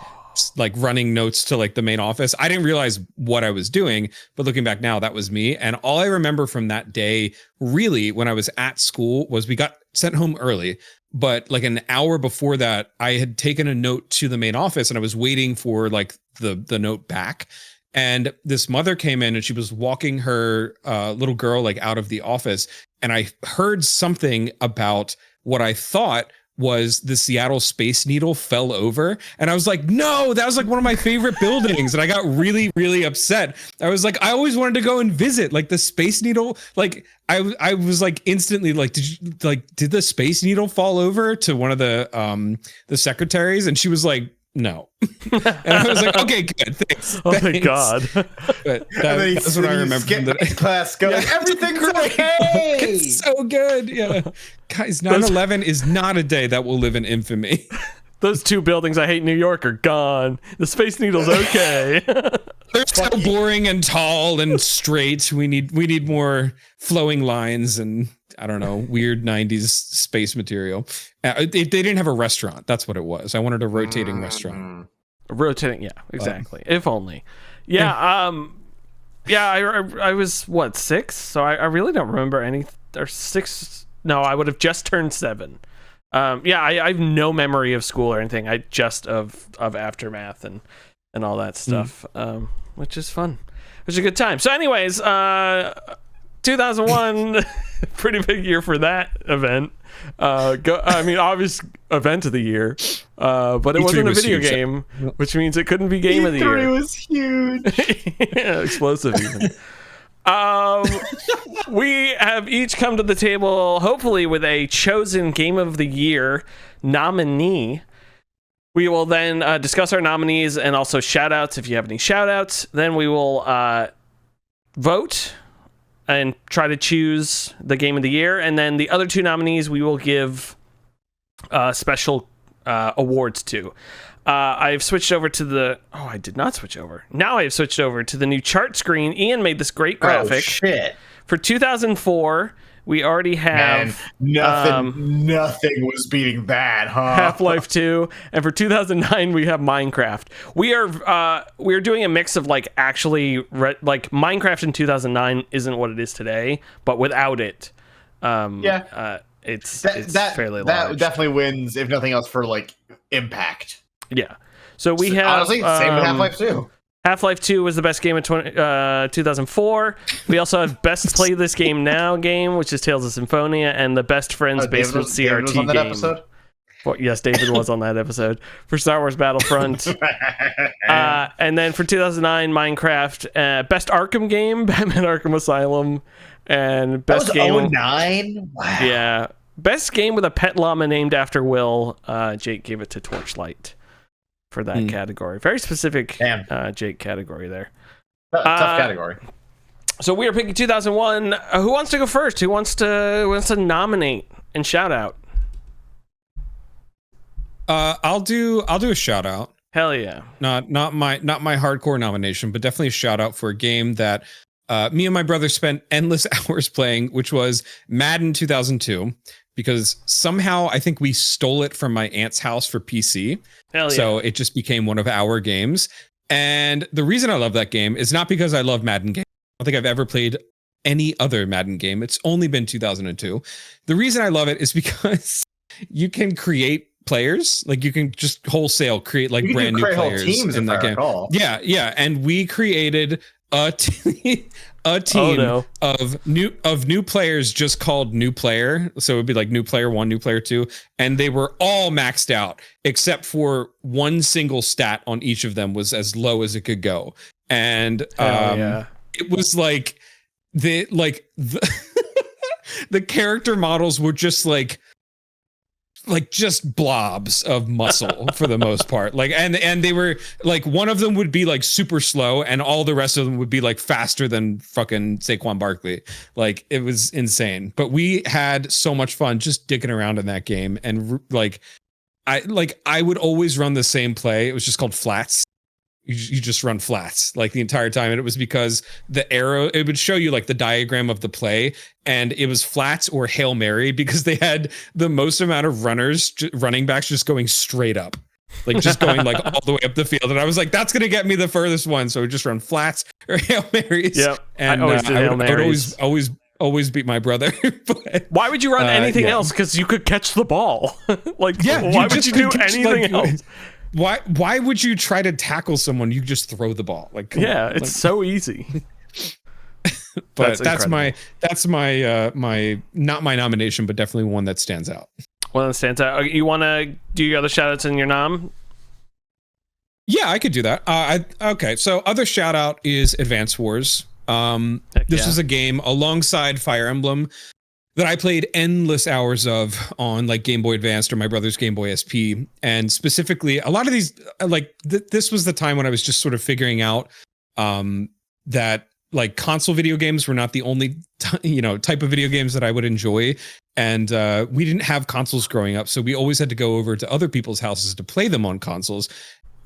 like running notes to like the main office. I didn't realize what I was doing, but looking back now, that was me. And all I remember from that day, really, when I was at school, was we got sent home early. But like an hour before that, I had taken a note to the main office and I was waiting for like the note back. And this mother came in and she was walking her little girl like out of the office. And I heard something about what I thought was the Seattle Space Needle fell over. And I was like, no, that was like one of my favorite buildings. And I got really, really upset. I was like, I always wanted to go and visit like the Space Needle. Like I was like instantly like, did the Space Needle fall over to one of the secretaries? And she was like, no. And I was like, okay, good, thanks. Oh my god. But that's what I remember from the class going, everything's okay. It's so good. Yeah. Guys, 9/11 is not a day that will live in infamy. Those two buildings I hate in New York are gone. The Space Needle's okay. They're so boring and tall and straight. We need more flowing lines and I don't know, weird 90s space material. They didn't have a restaurant. That's what it was. I wanted a rotating restaurant. Rotating, yeah, exactly. If only. Yeah, I was, what, 6? So I really don't remember any, or 6, no, I would have just turned 7. I have no memory of school or anything. I just of Aftermath and all that stuff, which is fun. It was a good time. So anyways, 2001, pretty big year for that event. Obvious event of the year, but it wasn't a video game, which means it couldn't be game of the year. E3 was huge. Yeah, explosive even. We have each come to the table, hopefully with a chosen game of the year nominee. We will then discuss our nominees and also shout outs if you have any shout outs. Then we will vote and try to choose the game of the year. And then the other 2 nominees we will give special awards to. I've switched over to the... Oh, I did not switch over. Now I have switched over to the new chart screen. Ian made this great graphic. Oh, shit. For 2004, we already have... Man, nothing was beating that, huh? Half-Life 2. And for 2009, we have Minecraft. We are doing a mix of like actually... like Minecraft in 2009 isn't what it is today, but without it, it's fairly large. That definitely wins, if nothing else, for like impact. Yeah. So we have... Honestly, same with Half-Life 2. Half-Life 2 was the best game of 2004. We also have Best Play This Game Now game, which is Tales of Symphonia, and the Best Friends Basement CRT was on that game. Episode? Well, yes, David was on that episode. For Star Wars Battlefront. And then for 2009, Minecraft. Best Arkham game, Batman Arkham Asylum. And best that was game... 2009? Wow. Yeah. Best game with a pet llama named after Will. Jake gave it to Torchlight for that category. Very specific Jake category there. Tough category. So we are picking 2001. Who wants to go first? Who wants to nominate and shout out? I'll do a shout out. Hell yeah. Not my hardcore nomination, but definitely a shout out for a game that me and my brother spent endless hours playing, which was Madden 2002. Because somehow I think we stole it from my aunt's house for PC. Hell yeah. So it just became one of our games. And the reason I love that game is not because I love Madden games. I don't think I've ever played any other Madden game. It's only been 2002. The reason I love it is because you can create players. Like you can just wholesale create like You can brand new create whole players teams, in if that I game. recall. Yeah, and we created a team no. of new players just called new player. So it would be like new player 1, new player 2, and they were all maxed out except for one single stat on each of them was as low as it could go. And it was like the the character models were just like just blobs of muscle for the most part. Like, and they were like, one of them would be like super slow and all the rest of them would be like faster than fucking Saquon Barkley. Like it was insane, but we had so much fun just dicking around in that game. And I would always run the same play. It was just called flats. You just run flats like the entire time. And it was because the arrow, it would show you like the diagram of the play, and it was flats or Hail Mary because they had the most amount of running backs just going straight up, like just going like all the way up the field. And I was like, that's going to get me the furthest one. So we just run flats or Hail Marys. Yep. And I always did Hail Marys. I would always beat my brother. But, why would you run anything else? Because you could catch the ball. Like, why would you do anything else? Why would you try to tackle someone? You just throw the ball. Like, it's so easy. But that's my my not my nomination, but definitely one that stands out. One that stands out. You want to do your other shout outs in your nom? Yeah, I could do that. Okay, so other shout out is Advance Wars. This was a game alongside Fire Emblem that I played endless hours of on like Game Boy Advanced or my brother's Game Boy SP. And specifically, a lot of these, like this was the time when I was just sort of figuring out that like console video games were not the only, type of video games that I would enjoy. And we didn't have consoles growing up, so we always had to go over to other people's houses to play them on consoles.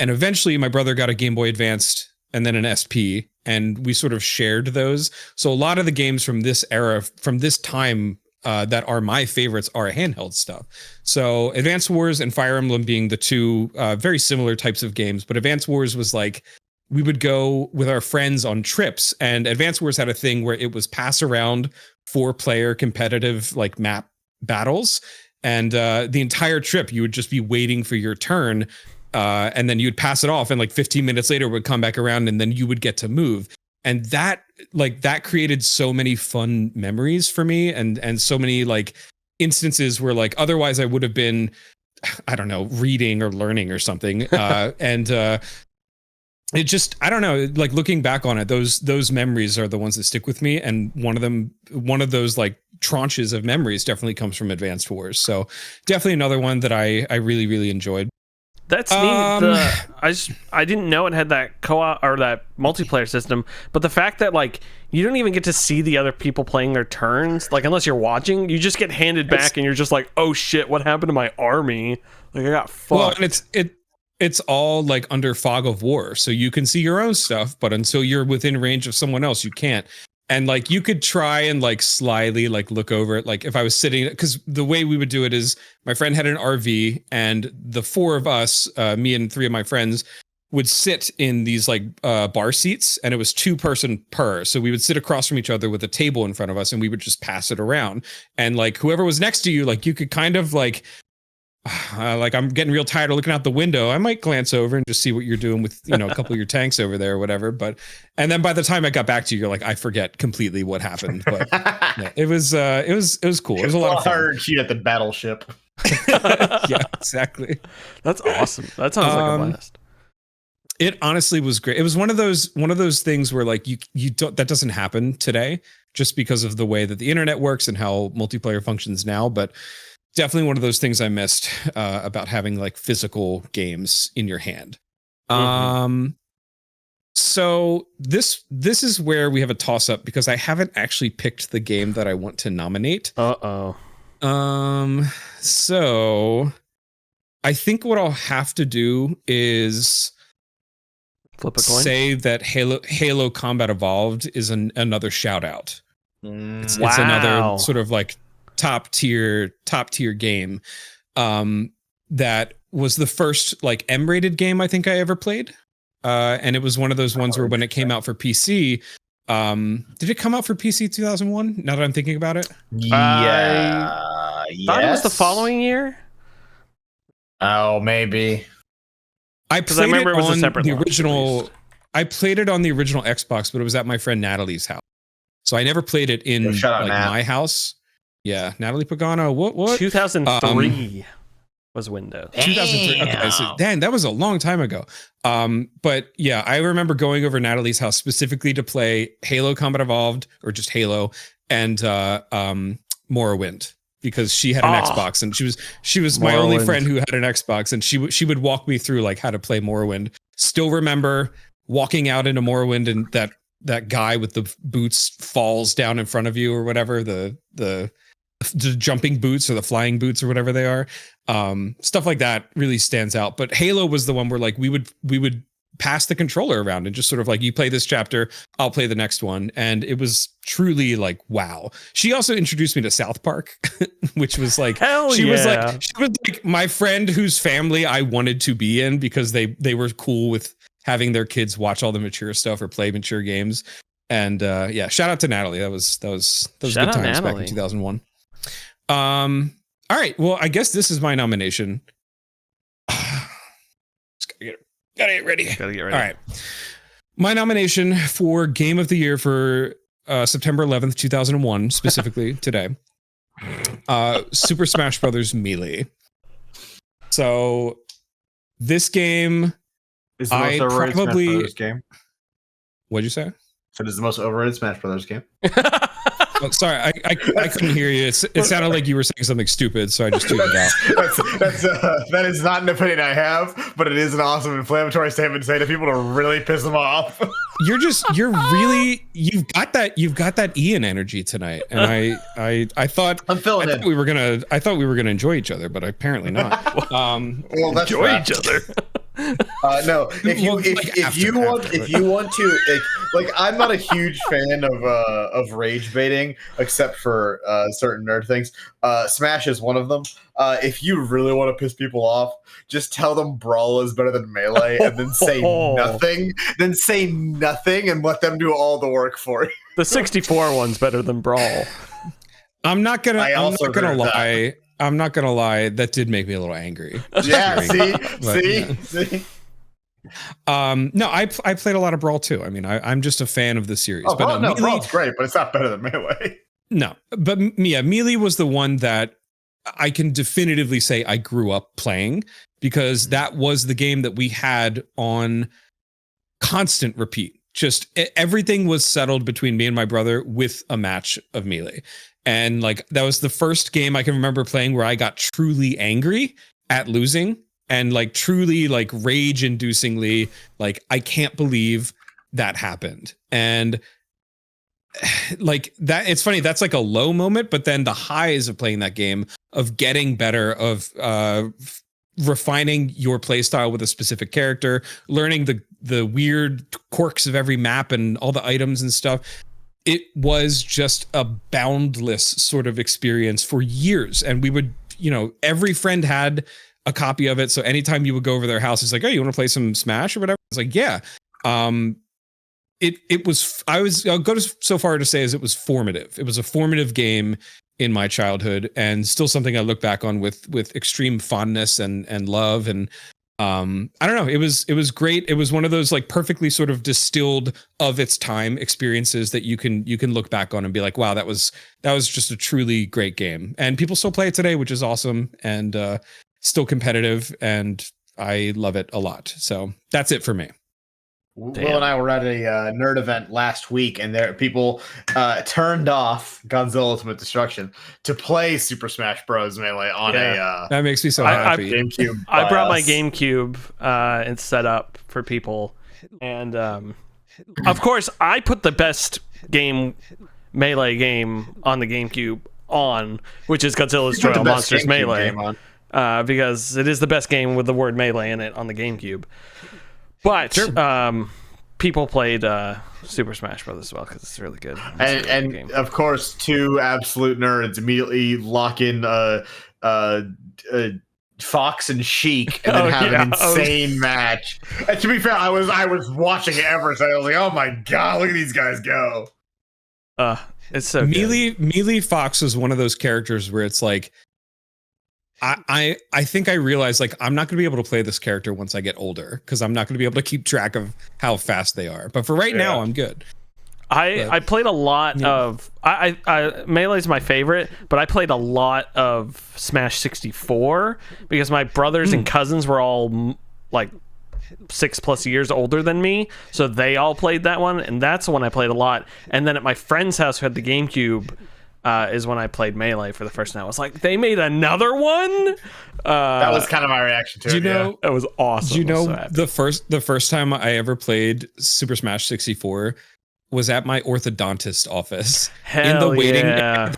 And eventually my brother got a Game Boy Advanced and then an SP, and we sort of shared those. So a lot of the games from this era, from this time, that are my favorites are handheld stuff. So Advance Wars and Fire Emblem being the two very similar types of games, but Advance Wars was like, we would go with our friends on trips, and Advance Wars had a thing where it was pass around 4-player competitive like map battles. And the entire trip, you would just be waiting for your turn. And then you'd pass it off, and like 15 minutes later would come back around, and then you would get to move. And that created so many fun memories for me, and so many like instances where like otherwise I would have been, I don't know, reading or learning or something. And it just, I don't know, like looking back on it, those memories are the ones that stick with me. And one of those like tranches of memories definitely comes from Advanced Wars. So definitely another one that I really, really enjoyed. That's neat. I didn't know it had that co-op or that multiplayer system, but the fact that like you don't even get to see the other people playing their turns, like unless you're watching, you just get handed back and you're just like, oh shit, what happened to my army? Like I got fucked. Well, and it's all like under fog of war, so you can see your own stuff, but until you're within range of someone else, you can't. And like you could try and like slyly like look over it. Like if I was sitting, because the way we would do it is my friend had an RV, and the 4 of us, me and 3 of my friends, would sit in these like bar seats, and it was 2 person per. So we would sit across from each other with a table in front of us, and we would just pass it around. And like whoever was next to you, like you could kind of like like I'm getting real tired of looking out the window. I might glance over and just see what you're doing with, a couple of your tanks over there or whatever. But, and then by the time I got back to you, you're like, I forget completely what happened. But yeah, it was cool. It was a lot of fun. Hard shoot at the battleship. Yeah, exactly. That's awesome. That sounds like a blast. It honestly was great. It was one of those things where like you don't, that doesn't happen today just because of the way that the internet works and how multiplayer functions now. But definitely one of those things I missed about having like physical games in your hand. Mm-hmm. So this is where we have a toss up because I haven't actually picked the game that I want to nominate. So I think what I'll have to do is flip a coin. Say that Halo Combat Evolved is another shout out. It's another sort of like top tier game that was the first like M-rated game I think I ever played, and it was one of those ones where when it came out for PC, did it come out for PC 2001? Now that I'm thinking about it, Yeah, I thought it was the following year. Oh, maybe. I Because I played remember it it was a on separate the launch, at original. least. I played it on the original Xbox, but it was at my friend Natalie's house. So I never played it in Shout out, like Nat. my house. Yeah, Natalie Pagano. What? 2003 was Windows. 2003. Okay, so damn, that was a long time ago. But yeah, I remember going over Natalie's house specifically to play Halo Combat Evolved or just Halo and Morrowind because she had an Xbox and she was my only Morrowind. friend who had an Xbox and she would walk me through like how to play Morrowind. Still remember walking out into Morrowind and that guy with the boots falls down in front of you or whatever the jumping boots or the flying boots or whatever they are. Stuff like that really stands out. But Halo was the one where like we would pass the controller around and just sort of like, you play this chapter, I'll play the next one. And it was truly like, wow. She also introduced me to South Park, which was like, she was like my friend whose family I wanted to be in because they were cool with having their kids watch all the mature stuff or play mature games. And yeah, shout out to Natalie. That was good times back in 2001. All right. Well, I guess this is my nomination. Just gotta get ready. All right. My nomination for Game of the Year for September 11th, 2001, specifically today. Super Smash Brothers Melee. So this game is the most overrated Smash Brothers game. What'd you say? So it is the most overrated Smash Brothers game. Oh, sorry, I couldn't hear you. It sounded like you were saying something stupid, so I just tuned it out. That is not an opinion I have, but it is an awesome inflammatory statement to say to people to really piss them off. You've got that Ian energy tonight, and I thought we were gonna enjoy each other, but apparently not. Well, that's enjoy each other. No, if you want to, like I'm not a huge fan of rage baiting, except for certain nerd things. Smash is one of them. If you really want to piss people off, just tell them Brawl is better than Melee, and then say nothing. Then say nothing, and let them do all the work for you. The 64 one's better than Brawl. I'm not gonna lie. I'm not gonna lie. That did make me a little angry. Yeah. See. No, I played a lot of Brawl too. I mean, I'm just a fan of the series. Oh, but no, Brawl's great, but it's not better than Melee. No, but yeah, Melee was the one that I can definitively say I grew up playing because that was the game that we had on constant repeat. Just everything was settled between me and my brother with a match of Melee. And like that was the first game I can remember playing where I got truly angry at losing and like truly like rage inducingly like I can't believe that happened. And like that, it's funny, that's like a low moment, but then the highs of playing that game, of getting better, of refining your playstyle with a specific character, learning the weird quirks of every map and all the items and stuff. It was just a boundless sort of experience for years. And we would, every friend had a copy of it. So anytime you would go over their house, it's like, oh, you want to play some Smash or whatever? It's like, yeah. I'll go so far to say as it was formative. It was a formative game in my childhood and still something I look back on with extreme fondness and love. And I don't know. It was great. It was one of those like perfectly sort of distilled of its time experiences that you can look back on and be like, wow, that was just a truly great game. And people still play it today, which is awesome and still competitive. And I love it a lot. So that's it for me. Damn. Will and I were at a nerd event last week, and there people turned off Godzilla Ultimate Destruction to play Super Smash Bros. Melee on that makes me so happy. GameCube. I brought my GameCube and set up for people, and of course I put the best Melee game on the GameCube which is Godzilla's Destroy Monsters Melee, because it is the best game with the word Melee in it on the GameCube. But sure. People played Super Smash Bros. As well because it's really good. And of course, two absolute nerds immediately lock in Fox and Sheik and then have an insane match. And to be fair, I was watching it ever, so I was like, oh my god, look at these guys go. It's so Melee Fox was one of those characters where it's like I think I realized like I'm not going to be able to play this character once I get older because I'm not going to be able to keep track of how fast they are. But for right now, I'm good. I played a lot of Melee's my favorite, but I played a lot of Smash 64 because my brothers and cousins were all like 6+ years older than me, so they all played that one, and that's the one I played a lot. And then at my friend's house who had the GameCube is when I played Melee for the first time. I was like, they made another one. That was kind of my reaction to it. You know, that was awesome. Do you know the first time I ever played Super Smash 64 was at my orthodontist office. Hell in the waiting yeah.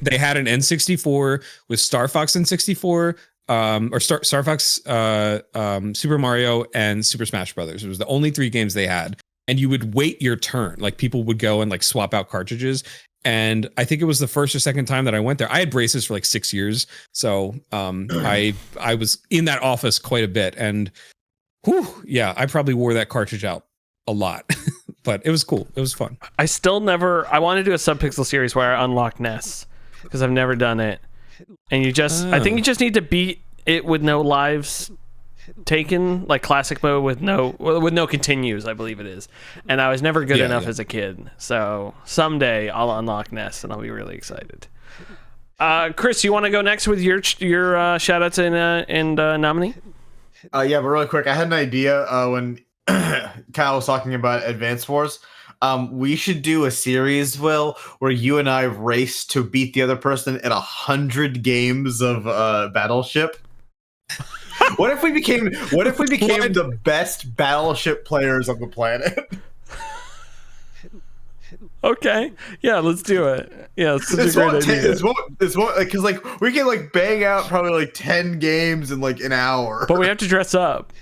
they had an N64 with Star Fox N64, or Star Fox, Super Mario, and Super Smash Brothers. It was the only 3 games they had, and you would wait your turn. Like people would go and like swap out cartridges. And I think it was the first or second time that I went there. I had braces for like 6 years, so I was in that office quite a bit, and yeah, I probably wore that cartridge out a lot. But it was cool. It was fun. I want to do a Subpixel series where I unlock Ness because I've never done it. And I think you just need to beat it with no lives taken, like classic mode with no continues, I believe it is. And I was never good enough as a kid. So someday I'll unlock Ness and I'll be really excited. Chris, you want to go next with your shout outs and nominee? Yeah, but really quick, I had an idea when Kyle was talking about Advance Wars. We should do a series, Will, where you and I race to beat the other person in 100 games of Battleship. What if we became the best Battleship players on the planet? Okay, yeah, let's do it. Yeah, it's such a great idea. It's what because like we can like bang out probably like 10 games in like an hour. But we have to dress up.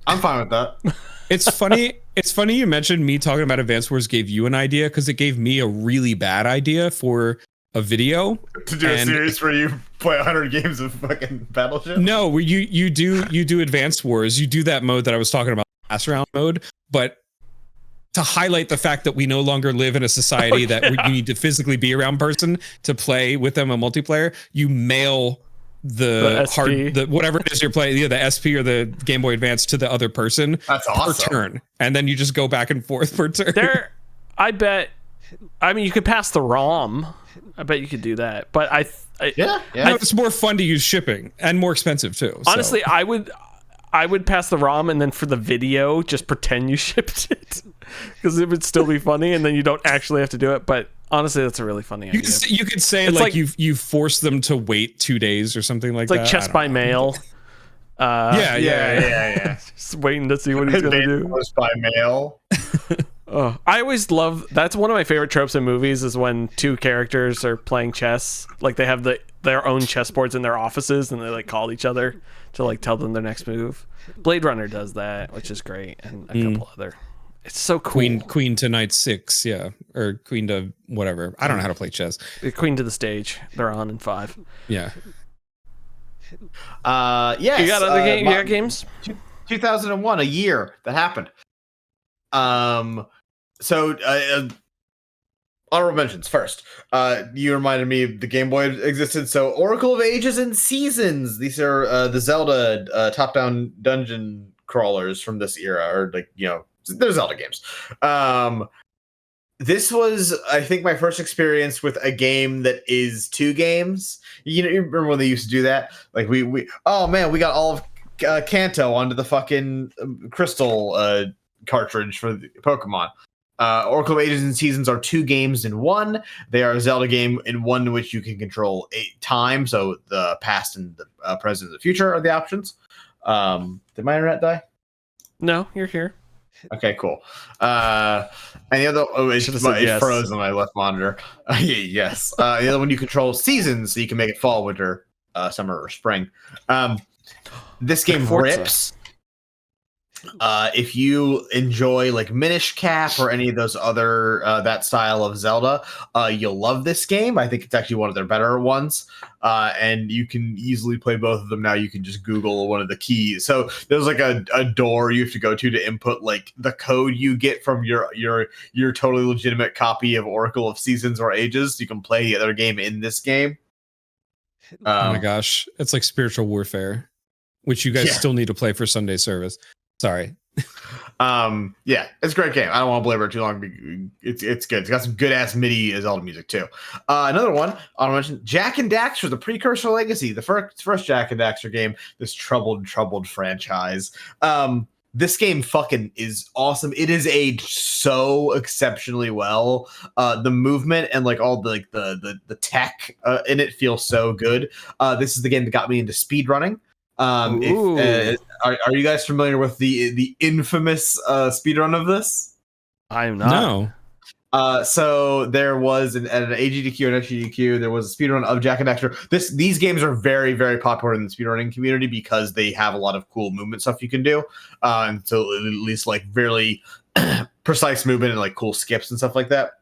I'm fine with that. It's funny. It's funny you mentioned me talking about Advance Wars gave you an idea because it gave me a really bad idea for a video to do a series where you play 100 games of fucking Battleship. No, where you do Advance Wars. You do that mode that I was talking about, last round mode, but to highlight the fact that we no longer live in a society that you need to physically be around person to play with them a multiplayer. You mail the whatever it is you're playing, the SP or the Game Boy Advance to the other person. That's awesome. Per turn, and then you just go back and forth per turn. I mean, you could pass the ROM. I bet you could do that, but yeah. It's more fun to use shipping and more expensive too. Honestly, I would pass the ROM and then for the video just pretend you shipped it because it would still be funny, and then you don't actually have to do it. But honestly, that's a really funny idea. You could say it's like you force them to wait 2 days or something like that. It's like chess by mail. Yeah. Just waiting to see what he's gonna do. Chess by mail. I always love that's one of my favorite tropes in movies is when 2 characters are playing chess, like they have their own chessboards in their offices and they like call each other to like tell them their next move. Blade Runner does that, which is great, and a couple other. It's so cool. Queen to knight 6, yeah, or queen to whatever. I don't know how to play chess. Queen to the stage. They're on in 5. Yeah. Yes. You got other games? You got games? 2001, a year that happened. So honorable mentions first. You reminded me the Game Boy existed. So Oracle of Ages and Seasons. These are the Zelda top-down dungeon crawlers from this era, or like they're Zelda games. This was, I think, my first experience with a game that is 2 games. You remember when they used to do that? Like we oh man, we got all of Kanto onto the fucking crystal cartridge for the Pokemon. Oracle of Ages and Seasons are 2 games in one. They are a Zelda game in one in which you can control 8 time, so the past and the present and the future are the options. Did my internet die? No, you're here. Okay, cool. And the other, it froze on my left monitor. Yes. The other one, you control seasons, so you can make it fall, winter, summer, or spring. This game rips. If you enjoy like Minish Cap or any of those other that style of Zelda, you'll love this game. I think it's actually one of their better ones, and you can easily play both of them now. You can just Google one of the keys. So there's like a door you have to go to input like the code you get from your totally legitimate copy of Oracle of Seasons or Ages. You can play the other game in this game. Oh my gosh, it's like spiritual warfare, which you guys still need to play for Sunday service. Sorry. Yeah, it's a great game. I don't want to belabor it too long. It's good. It's got some good ass MIDI Zelda music too. Another one I want to mention: Jak and Daxter, the Precursor Legacy, the first Jak and Daxter game. This troubled franchise. This game fucking is awesome. It is aged so exceptionally well. The movement and like all the tech in it feels so good. This is the game that got me into speedrunning. Are you guys familiar with the infamous speedrun of this? I'm not. No. So there was at an AGDQ and SGDQ, there was a speedrun of Jak and Daxter. These games are very, very popular in the speedrunning community because they have a lot of cool movement stuff you can do. And so at least like very precise movement and like cool skips and stuff like that.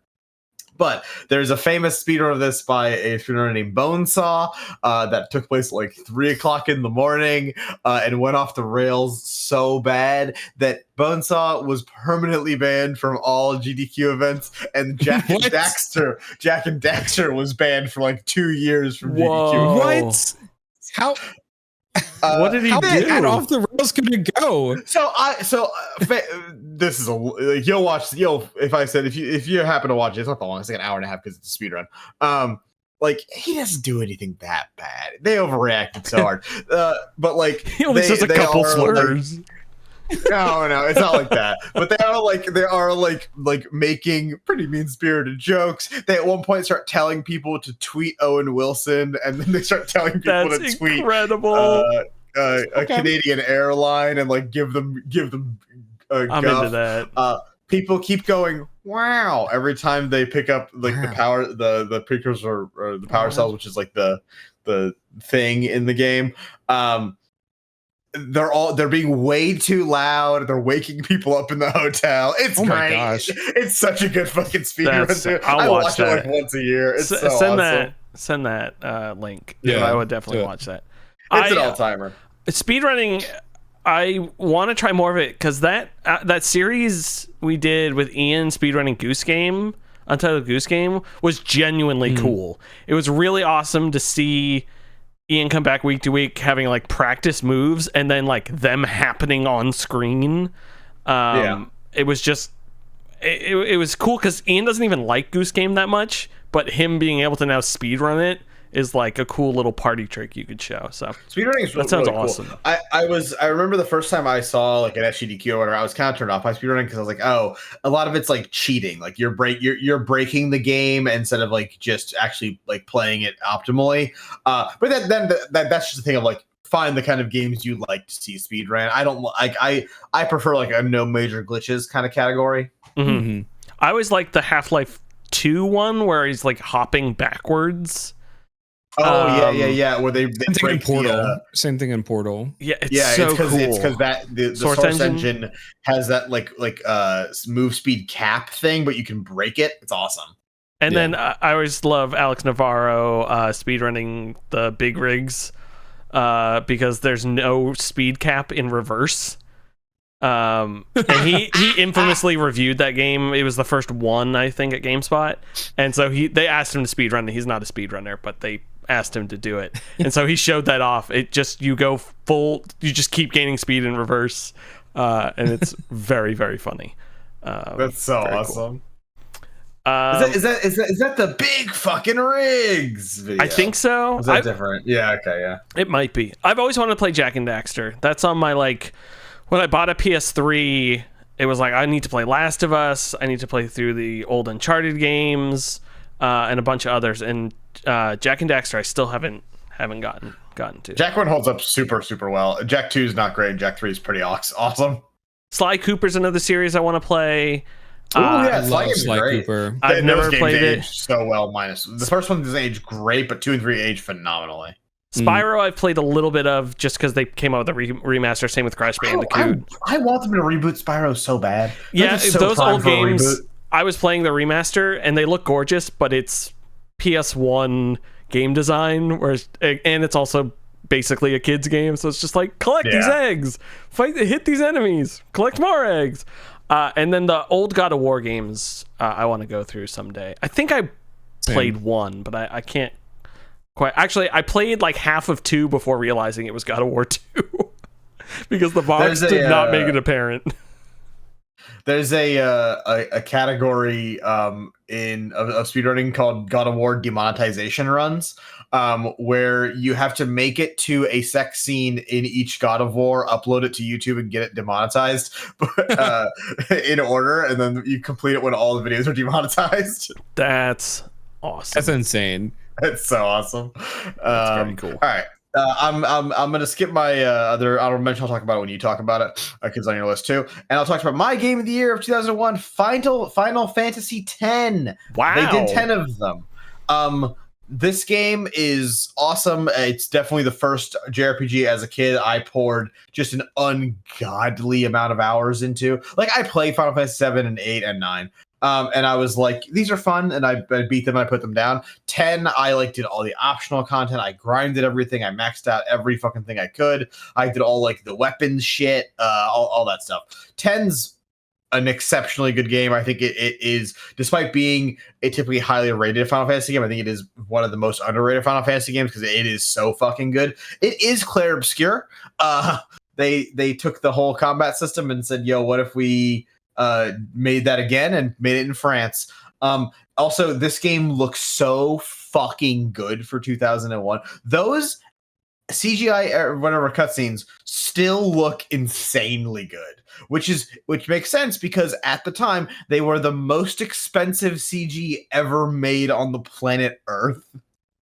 But there's a famous speedrun of this by a speedrunner named Bonesaw that took place at like 3 o'clock in the morning and went off the rails so bad that Bonesaw was permanently banned from all GDQ events, and Jak and Daxter was banned for like 2 years from GDQ. What? How? What did he do? How off the rails could it go? This is you'll watch if you happen to watch it, it's not that long. It's like an hour and a half because it's a speed run. Like he doesn't do anything that bad. They overreacted so hard. But like He only says a couple slurs. No, it's not like that. But they are like making pretty mean-spirited jokes. They at one point start telling people to tweet Owen Wilson, and then they start telling people That's to tweet incredible. A Canadian airline and like give them I'm into that. People keep going wow every time they pick up like the power the precursor or the power cells, which is like the thing in the game. They're being way too loud. They're waking people up in the hotel. It's great. My gosh. It's such a good fucking speedrun, dude. I'll watch that. It like once a year. It's so awesome. Send that link. Yeah, I would definitely watch that. It's an all-timer. Speedrunning, I want to try more of it because that series we did with Ian, speedrunning Goose Game, Untitled Goose Game, was genuinely cool. It was really awesome to see Ian come back week to week having like practice moves and then like them happening on screen. It was just it was cool because Ian doesn't even like Goose Game that much, but him being able to now speedrun it is like a cool little party trick you could show. So speedrunning is that sounds really awesome. Cool. I remember the first time I saw like an SGDQ or whatever, I was kind of turned off by speedrunning because I was like, oh, a lot of it's like cheating. Like you're breaking the game instead of like just actually like playing it optimally. But then that's just the thing of like find the kind of games you like to see speedrun. I don't like I prefer like a no major glitches kind of category. Mm-hmm. I always like the Half-Life 2 one where he's like hopping backwards. Oh yeah. Where they break Portal. Same thing in Portal. Yeah, it's so cool. It's because that the source engine has that like move speed cap thing, but you can break it. It's awesome. And then I always love Alex Navarro speedrunning the big rigs because there's no speed cap in reverse. And he infamously reviewed that game. It was the first one, I think, at GameSpot. And so they asked him to speedrun it. He's not a speedrunner, but they asked him to do it. And so he showed that off. It just, you go full, you just keep gaining speed in reverse. And it's very, very funny. That's so awesome. Cool. Is that the big fucking rigs video? I think so. Is that different? Yeah, okay, yeah. It might be. I've always wanted to play Jak and Daxter. That's on my like, when I bought a PS3, it was like, I need to play Last of Us. I need to play through the old Uncharted games, and a bunch of others. And Jak and Daxter, I still haven't gotten to. Jak 1 holds up super, super well. Jak 2 is not great. Jak 3 is pretty awesome. Sly Cooper's another series I want to play. Yeah, Sly Cooper. I've never played it so well. Minus the first one doesn't age great, but 2 and 3 age phenomenally. Spyro, I've played a little bit of just because they came out with a remaster. Same with Crash Bandicoot. I want them to reboot Spyro so bad. Yeah, those old games. I was playing the remaster, and they look gorgeous, but it's PS1 game design, and it's also basically a kid's game. So it's just like collect these eggs, hit these enemies, collect more eggs, and then the old God of War games. I want to go through someday. I think I played one, but I can't quite. Actually, I played like half of 2 before realizing it was God of War 2 because the box did not make it apparent. There's a category of speedrunning called God of War demonetization runs, where you have to make it to a sex scene in each God of War, upload it to YouTube, and get it demonetized in order, and then you complete it when all the videos are demonetized. That's awesome. That's insane. It's so awesome. That's very cool. All right. I'm gonna skip my other honorable mention. I'll talk about it when you talk about it, because it's on your list too. And I'll talk about my game of the year of 2001, Final Fantasy X. Wow, they did 10 of them. This game is awesome. It's definitely the first JRPG as a kid I poured just an ungodly amount of hours into. Like, I played Final Fantasy 7 and 8 and 9. And I was like, these are fun, and I beat them and I put them down. 10, I like did all the optional content. I grinded everything. I maxed out every fucking thing I could. I did all like the weapons shit, all that stuff. 10's an exceptionally good game. I think it is, despite being a typically highly rated Final Fantasy game, I think it is one of the most underrated Final Fantasy games because it is so fucking good. It is Clair Obscur. They took the whole combat system and said, yo, what if we made that again and made it in France. Also, this game looks so fucking good for 2001. Those CGI or whatever cutscenes still look insanely good, which makes sense because at the time they were the most expensive CG ever made on the planet Earth.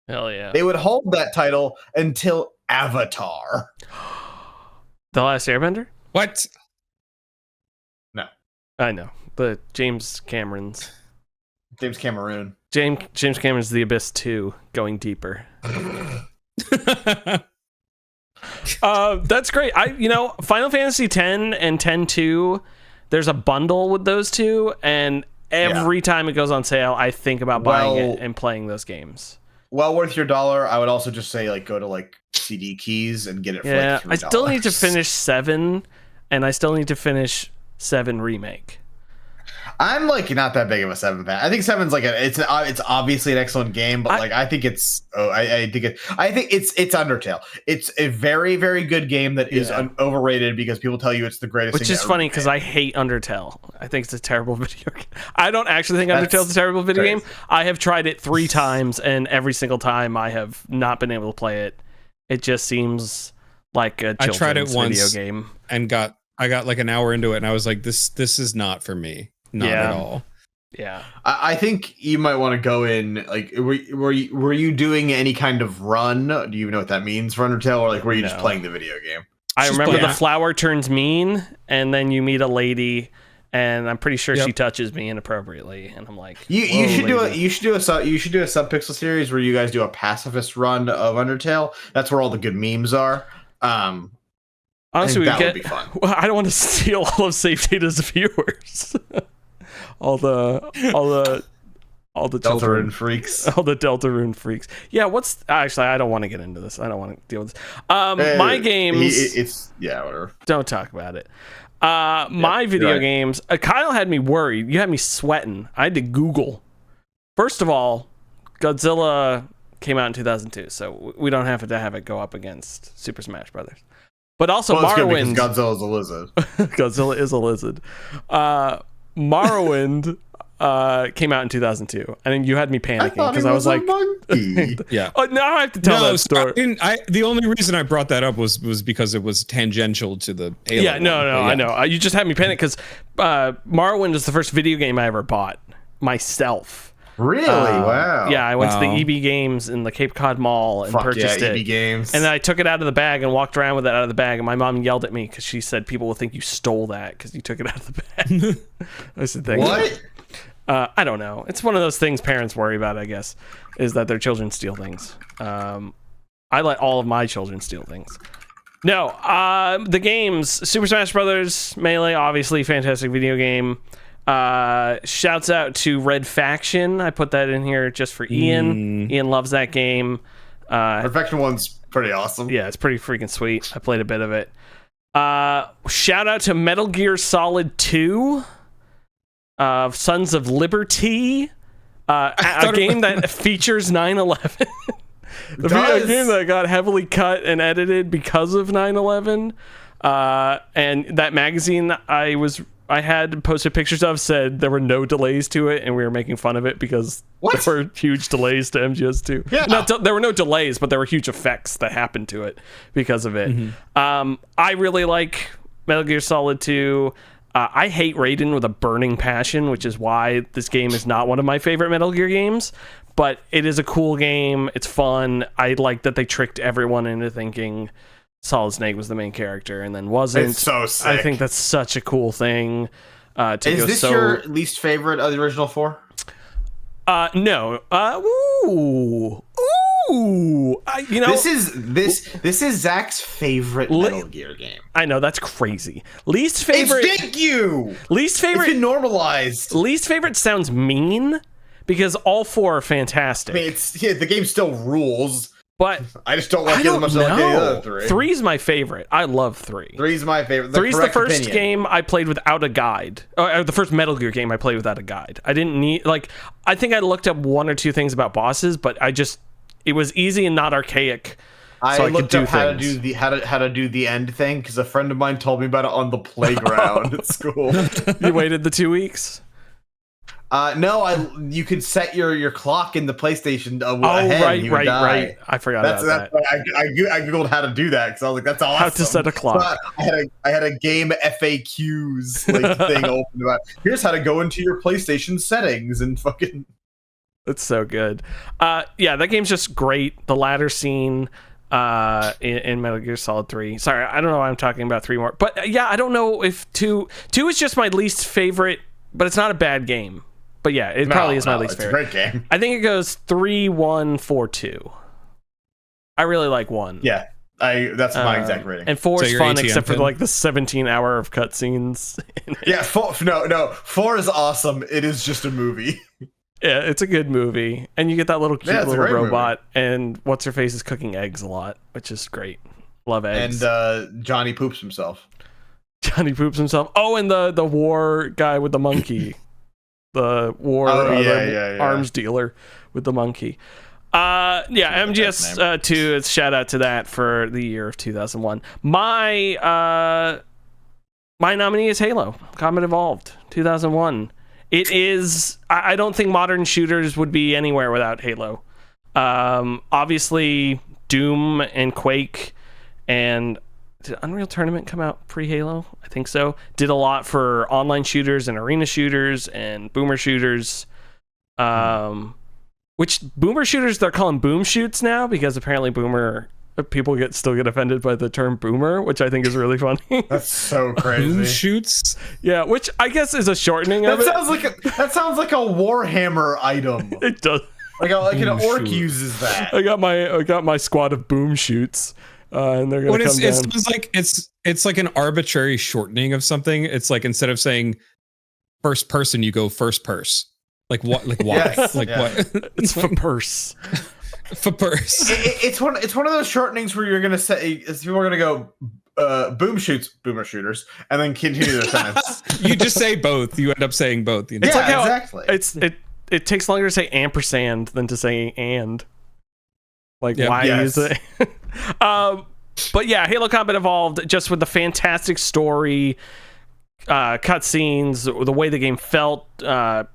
Hell yeah. They would hold that title until Avatar. The Last Airbender? What? I know, but James Cameron's. James Cameron. James Cameron's The Abyss 2, going deeper. That's great. Final Fantasy X and X-2, there's a bundle with those two, and every time it goes on sale, I think about buying it and playing those games. Well worth your $1. I would also just say, like, go to like CD Keys and get it for like $3. I still need to finish 7, and I still need to finish 7 Remake. I'm like not that big of a 7 fan. I think 7's like it's obviously an excellent game, but I think it's it's Undertale. It's a very, very good game that is overrated because people tell you it's the greatest. Which is funny because I hate Undertale. I think it's a terrible video game. I don't actually think Undertale's a terrible video game. I have tried it 3 times, and every single time I have not been able to play it. It just seems like a children's I tried it once video game and I got like an hour into it, and I was like, this is not for me. Not at all. Yeah. I think you might want to go in, like, were you doing any kind of run? Do you even know what that means for Undertale, or like were you just playing the video game? I remember the flower turns mean, and then you meet a lady, and I'm pretty sure she touches me inappropriately, and I'm like, you should do a Subpixel series where you guys do a pacifist run of Undertale. That's where all the good memes are. Honestly, would be fun. Well, I don't want to steal all of Safe Data's viewers. all the Deltarune freaks. All the Deltarune freaks. Yeah, actually, I don't want to get into this. I don't want to deal with this. My games. Whatever. Don't talk about it. My video games. Kyle had me worried. You had me sweating. I had to Google. First of all, Godzilla came out in 2002, so we don't have to have it go up against Super Smash Brothers. But also, Morrowind. Godzilla is a lizard. Godzilla is a lizard. Morrowind came out in 2002, and then you had me panicking because I was like, "Yeah." Oh, now I have to tell that story. The only reason I brought that up was because it was tangential to the Halo. Yeah, no, I know. You just had me panic because Morrowind is the first video game I ever bought myself. Really? Wow. Yeah, I went to the EB Games in the Cape Cod Mall and purchased it. EB Games. And then I took it out of the bag and walked around with it out of the bag, and my mom yelled at me because she said people will think you stole that because you took it out of the bag. I said, thanks. What? I don't know. It's one of those things parents worry about, I guess, is that their children steal things. I let all of my children steal things. No, the games, Super Smash Brothers, Melee, obviously fantastic video game. Shouts out to Red Faction. I put that in here just for Ian. Ian loves that game. Red Faction 1's pretty awesome. Yeah, it's pretty freaking sweet. I played a bit of it. Shout out to Metal Gear Solid 2. Sons of Liberty. A game that features 9/11. The video game that got heavily cut and edited because of 9/11. And that magazine I had posted pictures of said there were no delays to it, and we were making fun of it because there were huge delays to MGS2. Yeah. There were no delays, but there were huge effects that happened to it because of it. I really like Metal Gear Solid 2. I hate Raiden with a burning passion, which is why this game is not one of my favorite Metal Gear games. But it is a cool game. It's fun. I like that they tricked everyone into thinking Solid Snake was the main character and then wasn't. It's so sick. I think that's such a cool thing. Is this your least favorite of the original 4? No. This is Zach's favorite Metal Gear game. I know, that's crazy. Least favorite. Thank you. Least favorite. It's been normalized. Least favorite sounds mean because all 4 are fantastic. I mean, the game still rules. But I just don't like it as much as I like the other 3. 3's my favorite. I love 3. 3's my favorite. 3's the first game I played without a guide. The first Metal Gear game I played without a guide. I didn't need I think I looked up 1 or 2 things about bosses, but it was easy and not archaic. So I looked up how to do the end thing because a friend of mine told me about it on the playground at school. You waited the 2 weeks? No, you could set your clock in the PlayStation ahead. Right. I forgot about that. I googled how to do that because I was like, "That's awesome." How to set a clock. I had a game FAQs thing open about. Here's how to go into your PlayStation settings and fucking. It's so good. Yeah, that game's just great. The ladder scene in Metal Gear Solid 3. Sorry, I don't know why I'm talking about 3 more. But yeah, I don't know if 2 is just my least favorite, but it's not a bad game. But yeah, it probably is my least favorite. It's a great game. I think it goes 3, 1, 4, 2. I really like 1. Yeah, that's my exact rating. And 4 is fun, except for the 17-hour of cutscenes. Yeah, 4 is awesome. It is just a movie. Yeah, it's a good movie, and you get that little cute little robot, and what's her face is cooking eggs a lot, which is great. Love eggs. And Johnny poops himself. Oh, and the war guy with the monkey. The war arms dealer with the monkey. MGS 2, it's shout out to that for the year of 2001. My nominee is Halo Combat Evolved 2001. It is, I don't think modern shooters would be anywhere without Halo. Obviously Doom and Quake, and did Unreal Tournament come out pre-Halo? I think so. Did a lot for online shooters and arena shooters and boomer shooters. Which boomer shooters they're calling boom shoots now because apparently boomer people still get offended by the term boomer, which I think is really funny. That's so crazy. Boom shoots? Yeah, which I guess is a shortening of it. That sounds like a Warhammer item. It does. Like an orc uses that. I got my squad of boom shoots. And they're gonna come down. It's like it's like an arbitrary shortening of something. It's like instead of saying first person, you go first purse. Like what? Like why? Yes, what? It's for purse. For purse. It's one of those shortenings where you're gonna say people are gonna go boom shoots, boomer shooters, and then continue their sentence. You just say both. You end up saying both. It's like how exactly. It takes longer to say ampersand than to say and. Like, why use it? But yeah, Halo Combat Evolved, just with the fantastic story, cutscenes, the way the game felt, the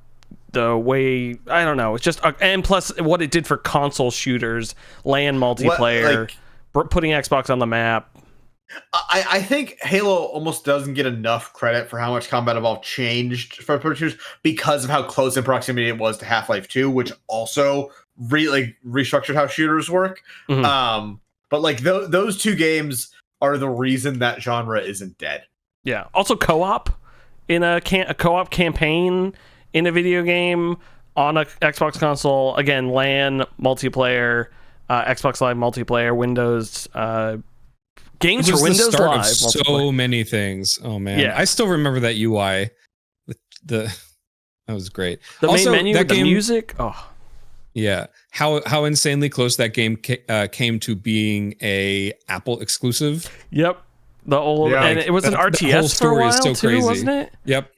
way, I don't know, it's just, and plus what it did for console shooters, LAN multiplayer, putting Xbox on the map. I think Halo almost doesn't get enough credit for how much Combat Evolved changed for shooters because of how close in proximity it was to Half-Life 2, which also restructured how shooters work. Mm-hmm. But like those 2 games are the reason that genre isn't dead. Yeah. Also co-op in a co-op campaign in a video game on a Xbox console. Again, LAN multiplayer, Xbox Live multiplayer, Windows games for Windows Live. So many things. Oh man. Yeah. I still remember that UI. That was great. The main menu with the music. Oh. Yeah, how insanely close that game came to being a Apple exclusive. Yep, the old and it was an RTS the whole story for a while is so too, crazy. Wasn't it? Yep.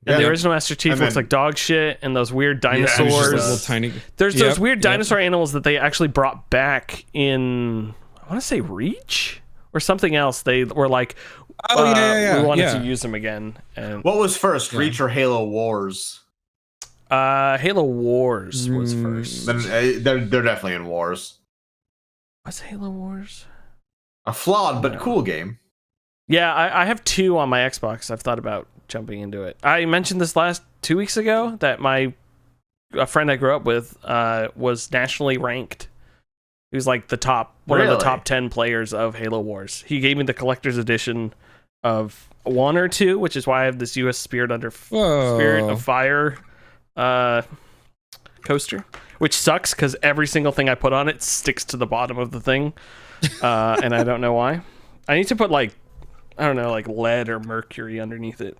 And the Yeah. original Master Chief And looks then- like dog shit, and those weird It's just dinosaurs. those little tiny. There's Yep, those weird yep. dinosaur animals that they actually brought back in, I want to say Reach or something else. They were like, Oh, yeah. we wanted yeah. to use them again. And What was first, Reach or Halo Wars? Halo Wars was first. Then they're definitely in Wars. Was Halo Wars? A flawed but No. cool game. Yeah, I have 2 on my Xbox. I've thought about jumping into it. I mentioned this 2 weeks ago that a friend I grew up with was nationally ranked. He was like one of the Really? top 10 players of Halo Wars. He gave me the collector's edition of 1 or 2, which is why I have this U.S. Spirit Whoa. of Fire coaster, which sucks because every single thing I put on it sticks to the bottom of the thing, and I don't know why. I need to put I don't know, like lead or mercury underneath it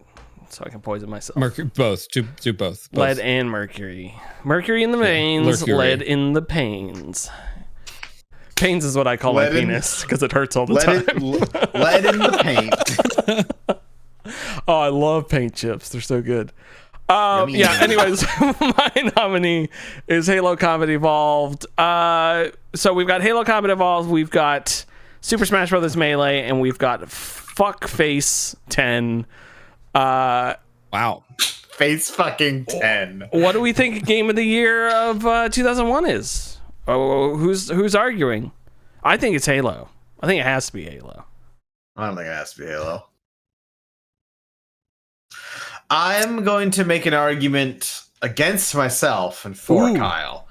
so I can poison myself. Both. Do both. Lead and mercury. Mercury in the veins, mercury. lead in the pains. Pains is what I call Lead my in- penis because it hurts all the Lead time. lead in the paint. Oh, I love paint chips. They're so good. Yummy. Yeah, anyways, my nominee is Halo Combat Evolved. So we've got Halo Combat Evolved, we've got Super Smash Bros. Melee, and we've got Fuckface 10. Wow. Face fucking 10. What do we think Game of the Year of 2001 is? Oh, who's arguing? I think it's Halo. I think it has to be Halo. I don't think it has to be Halo. I'm going to make an argument against myself and for Ooh. Kyle,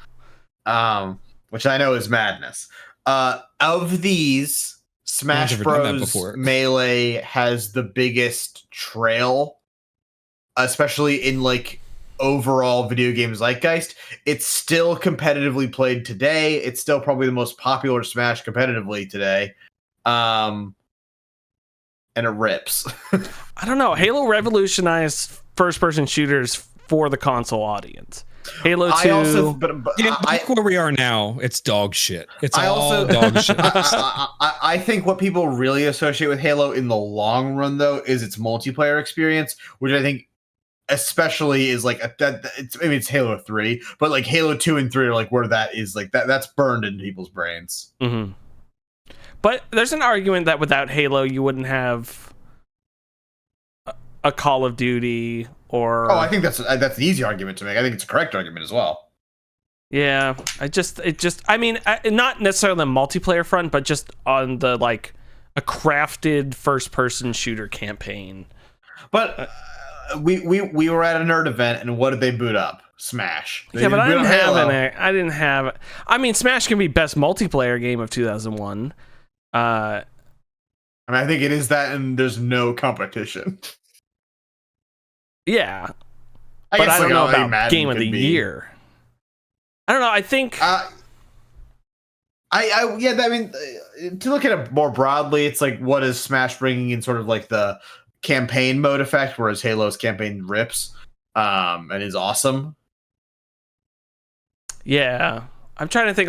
which I know is madness. Of these, Smash never done that Bros. before. Melee has the biggest trail, especially in overall video game zeitgeist. It's still competitively played today. It's still probably the most popular Smash competitively today. And it rips. I don't know. Halo revolutionized first-person shooters for the console audience. Halo 2. I also, Yeah, look where we are now. It's dog shit. It's I all also- dog shit. I think what people really associate with Halo in the long run, though, is its multiplayer experience, which I think especially is it's Halo 3, but Halo 2 and 3 are where that is that's burned into people's brains. Mm-hmm. But there's an argument that without Halo, you wouldn't have a Call of Duty or. Oh, I think that's an easy argument to make. I think it's a correct argument as well. Yeah, I mean, not necessarily on the multiplayer front, but just on the a crafted first-person shooter campaign. But we were at a nerd event, and what did they boot up? Smash. They Yeah, but I boot didn't up have Halo. I didn't have. I mean, Smash can be best multiplayer game of 2001. I think it is that, and there's no competition. Yeah, I but guess I don't know LA about Madden Game of could the be. Year. I don't know. I think. I mean, to look at it more broadly, it's what is Smash bringing in sort of the campaign mode effect, whereas Halo's campaign rips and is awesome. Yeah, I'm trying to think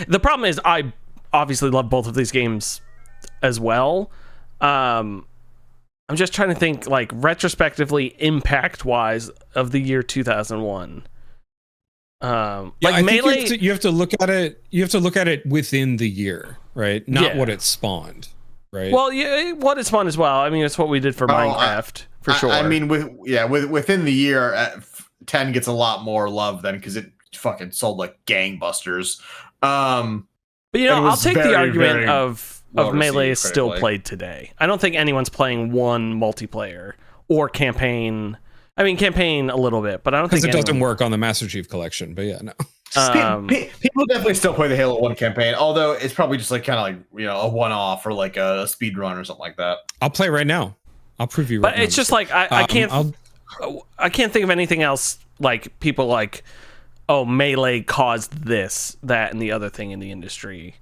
the problem is I obviously love both of these games as well. I'm just trying to think retrospectively impact wise of the year 2001. I think Melee. you have to look at it. You have to look at it within the year, right? Not Yeah. what it spawned, right? Well, yeah, what is fun as well. I mean, it's what we did for Minecraft for sure. I mean, within the year, 10 gets a lot more love then because it fucking sold like gangbusters. but it I'll was take the very, argument very of well Melee received is still critically. played today. I don't think anyone's playing one multiplayer or campaign. I mean, campaign a little bit, but I don't think because it doesn't anyone- work on the Master Chief collection. But yeah, no. People definitely still play the Halo 1 campaign, although it's probably just a one-off or like a speed run or something like that. I'll play right now. I'll prove you. But it's just I can't. I'll- I can't think of anything else like people Melee caused this, that, and the other thing in the industry.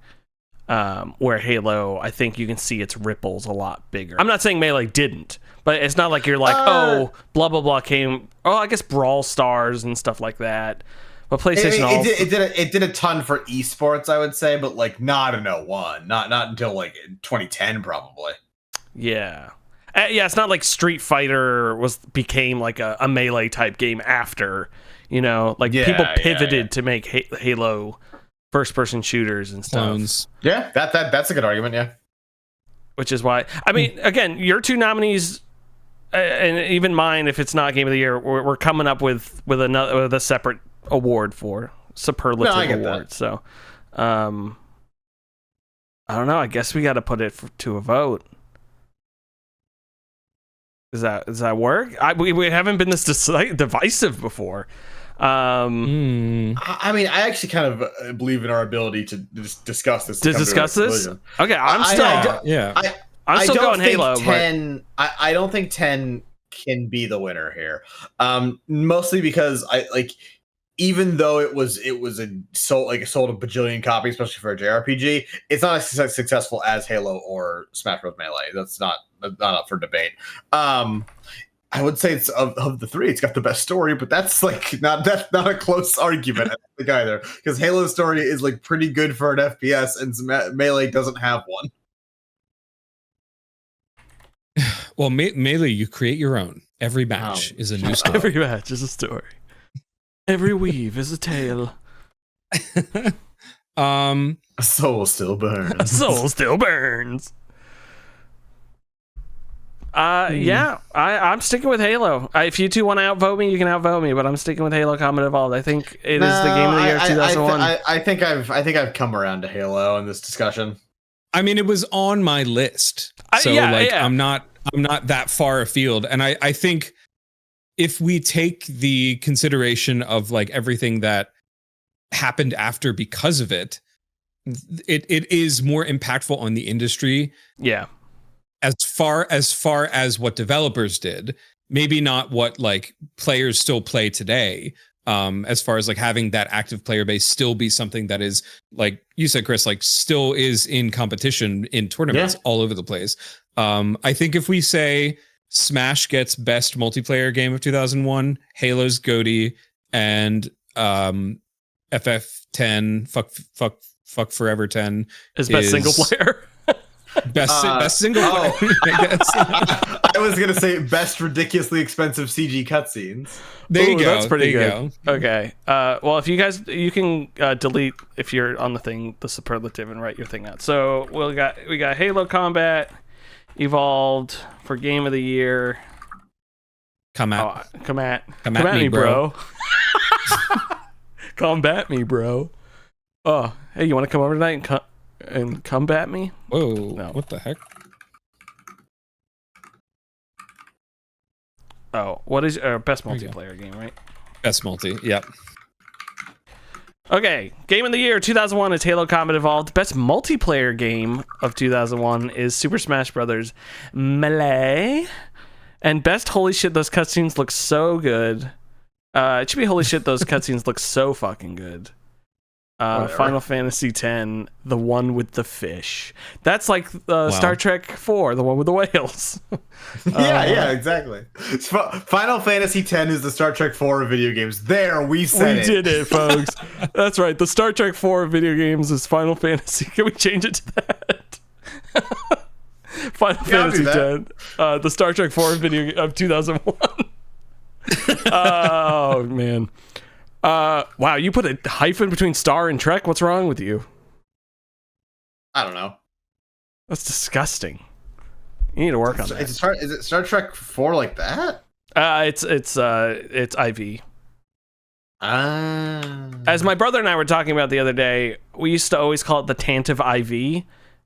Where Halo, I think you can see its ripples a lot bigger. I'm not saying Melee didn't, but it's not like you're blah blah blah came. Oh, I guess Brawl Stars and stuff like that. But PlayStation It did a ton for esports, I would say, but not in 01, not until 2010 probably. yeah. Yeah, it's not like Street Fighter became like a melee type game after, like people pivoted to make Halo first person shooters and stuff. Clones. Yeah, that's a good argument. Yeah, which is why, I mean, again, your two nominees, and even mine, if it's not Game of the Year, we're coming up with a separate award for superlative award. So, I don't know. I guess we got to put it to a vote. Does that work? We haven't been this divisive before. I mean, I actually kind of believe in our ability to discuss this. Okay, I'm still going Halo. 10, I don't think 10 can be the winner here. Mostly because even though it sold a bajillion copies, especially for a JRPG, it's not as successful as Halo or Smash Bros. Melee. That's not up for debate. I would say it's of the three, it's got the best story, but that's not a close argument, I think, either, because Halo's story is pretty good for an FPS, and Melee doesn't have one. Well, Melee, you create your own. Every match is a new story. Every match is a story. Every weave is a tale. A soul still burns. A soul still burns. Yeah, I'm sticking with Halo. If you two want to outvote me, you can outvote me, but I'm sticking with Halo Combat Evolved. I think it is the game of the year of 2001. I think I've come around to Halo in this discussion. I mean, it was on my list, so I'm not that far afield, and I think if we take the consideration of everything that happened after because of it, it is more impactful on the industry. Yeah. As far as what developers did, maybe not what players still play today. As far as having that active player base still be something that is, like you said, Chris, still is in competition in tournaments all over the place. I think if we say Smash gets best multiplayer game of 2001, Halo's GOTY, and FF10, fuck Forever 10 is best single player. Best single player, I guess. I was gonna say best ridiculously expensive CG cutscenes. There you go. That's pretty good. Okay. Well, if you can delete, if you're on the thing, the superlative, and write your thing out. So we got Halo Combat Evolved for Game of the Year. Come at me, bro. Combat me, bro. Oh, hey, you want to come over tonight and combat me? Whoa! No. What the heck? Oh, what is best multiplayer game, right? Best multi, yep. Okay, Game of the Year 2001 is Halo Combat Evolved. Best multiplayer game of 2001 is Super Smash Bros. Melee. And best holy shit, those cutscenes look so good. It should be holy shit, those cutscenes look so fucking good. Final Fantasy X, the one with the fish. That's like Star Trek 4, the one with the whales. Yeah, exactly. Final Fantasy X is the Star Trek 4 of video games. We did it, folks. That's right. The Star Trek 4 of video games is Final Fantasy. Can we change it to that? Final Fantasy X, the Star Trek 4 of 2001. Oh man. Wow, you put a hyphen between Star and Trek? What's wrong with you? I don't know. That's disgusting. You need to work on that. Is it Star Trek 4 like that? It's IV. As my brother and I were talking about the other day, we used to always call it the Tantive IV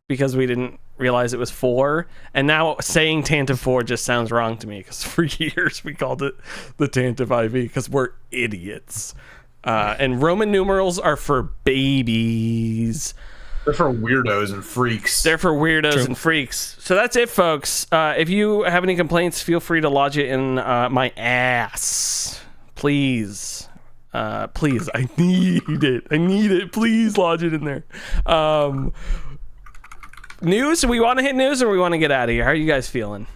because we didn't realize it was 4, and now saying Tantive 4 just sounds wrong to me because for years we called it the Tantive IV because we're idiots. And Roman numerals are for babies. They're for weirdos and freaks. And freaks. So that's it, folks. If you have any complaints, feel free to lodge it in my ass. Please. Please. I need it. Please lodge it in there. News? We want to hit news or we want to get out of here? How are you guys feeling?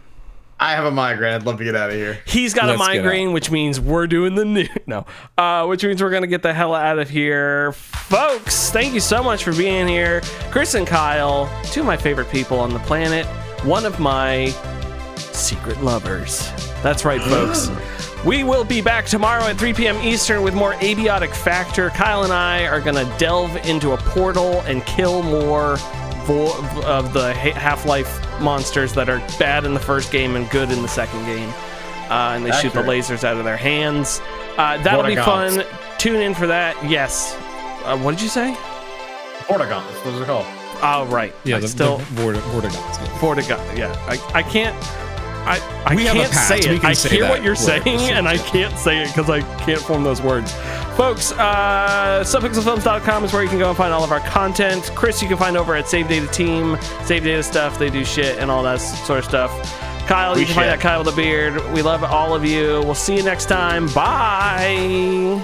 I have a migraine. I'd love to get out of here. He's got a migraine, which means we're doing the news. No. Which means we're going to get the hell out of here. Folks, thank you so much for being here. Chris and Kyle, two of my favorite people on the planet. One of my secret lovers. That's right, folks. We will be back tomorrow at 3 p.m. Eastern with more Abiotic Factor. Kyle and I are going to delve into a portal and kill more of the Half-Life monsters that are bad in the first game and good in the second game. And they shoot the lasers out of their hands. That'll be fun. Tune in for that. Yes. What did you say? Vortigons, those are called. Oh, right. Yeah, the Vortigons. Vortigons, yeah. I can't... I We have a can't pact. say We it. can I say hear that what you're word. saying, and I can't say it because I can't form those words. Folks, subpixelfilms.com is where you can go and find all of our content. Chris, you can find over at Save Data Team, Save Data Stuff. They do shit and all that sort of stuff. Kyle, you can find that Kyle with the beard. We love all of you. We'll see you next time. Bye.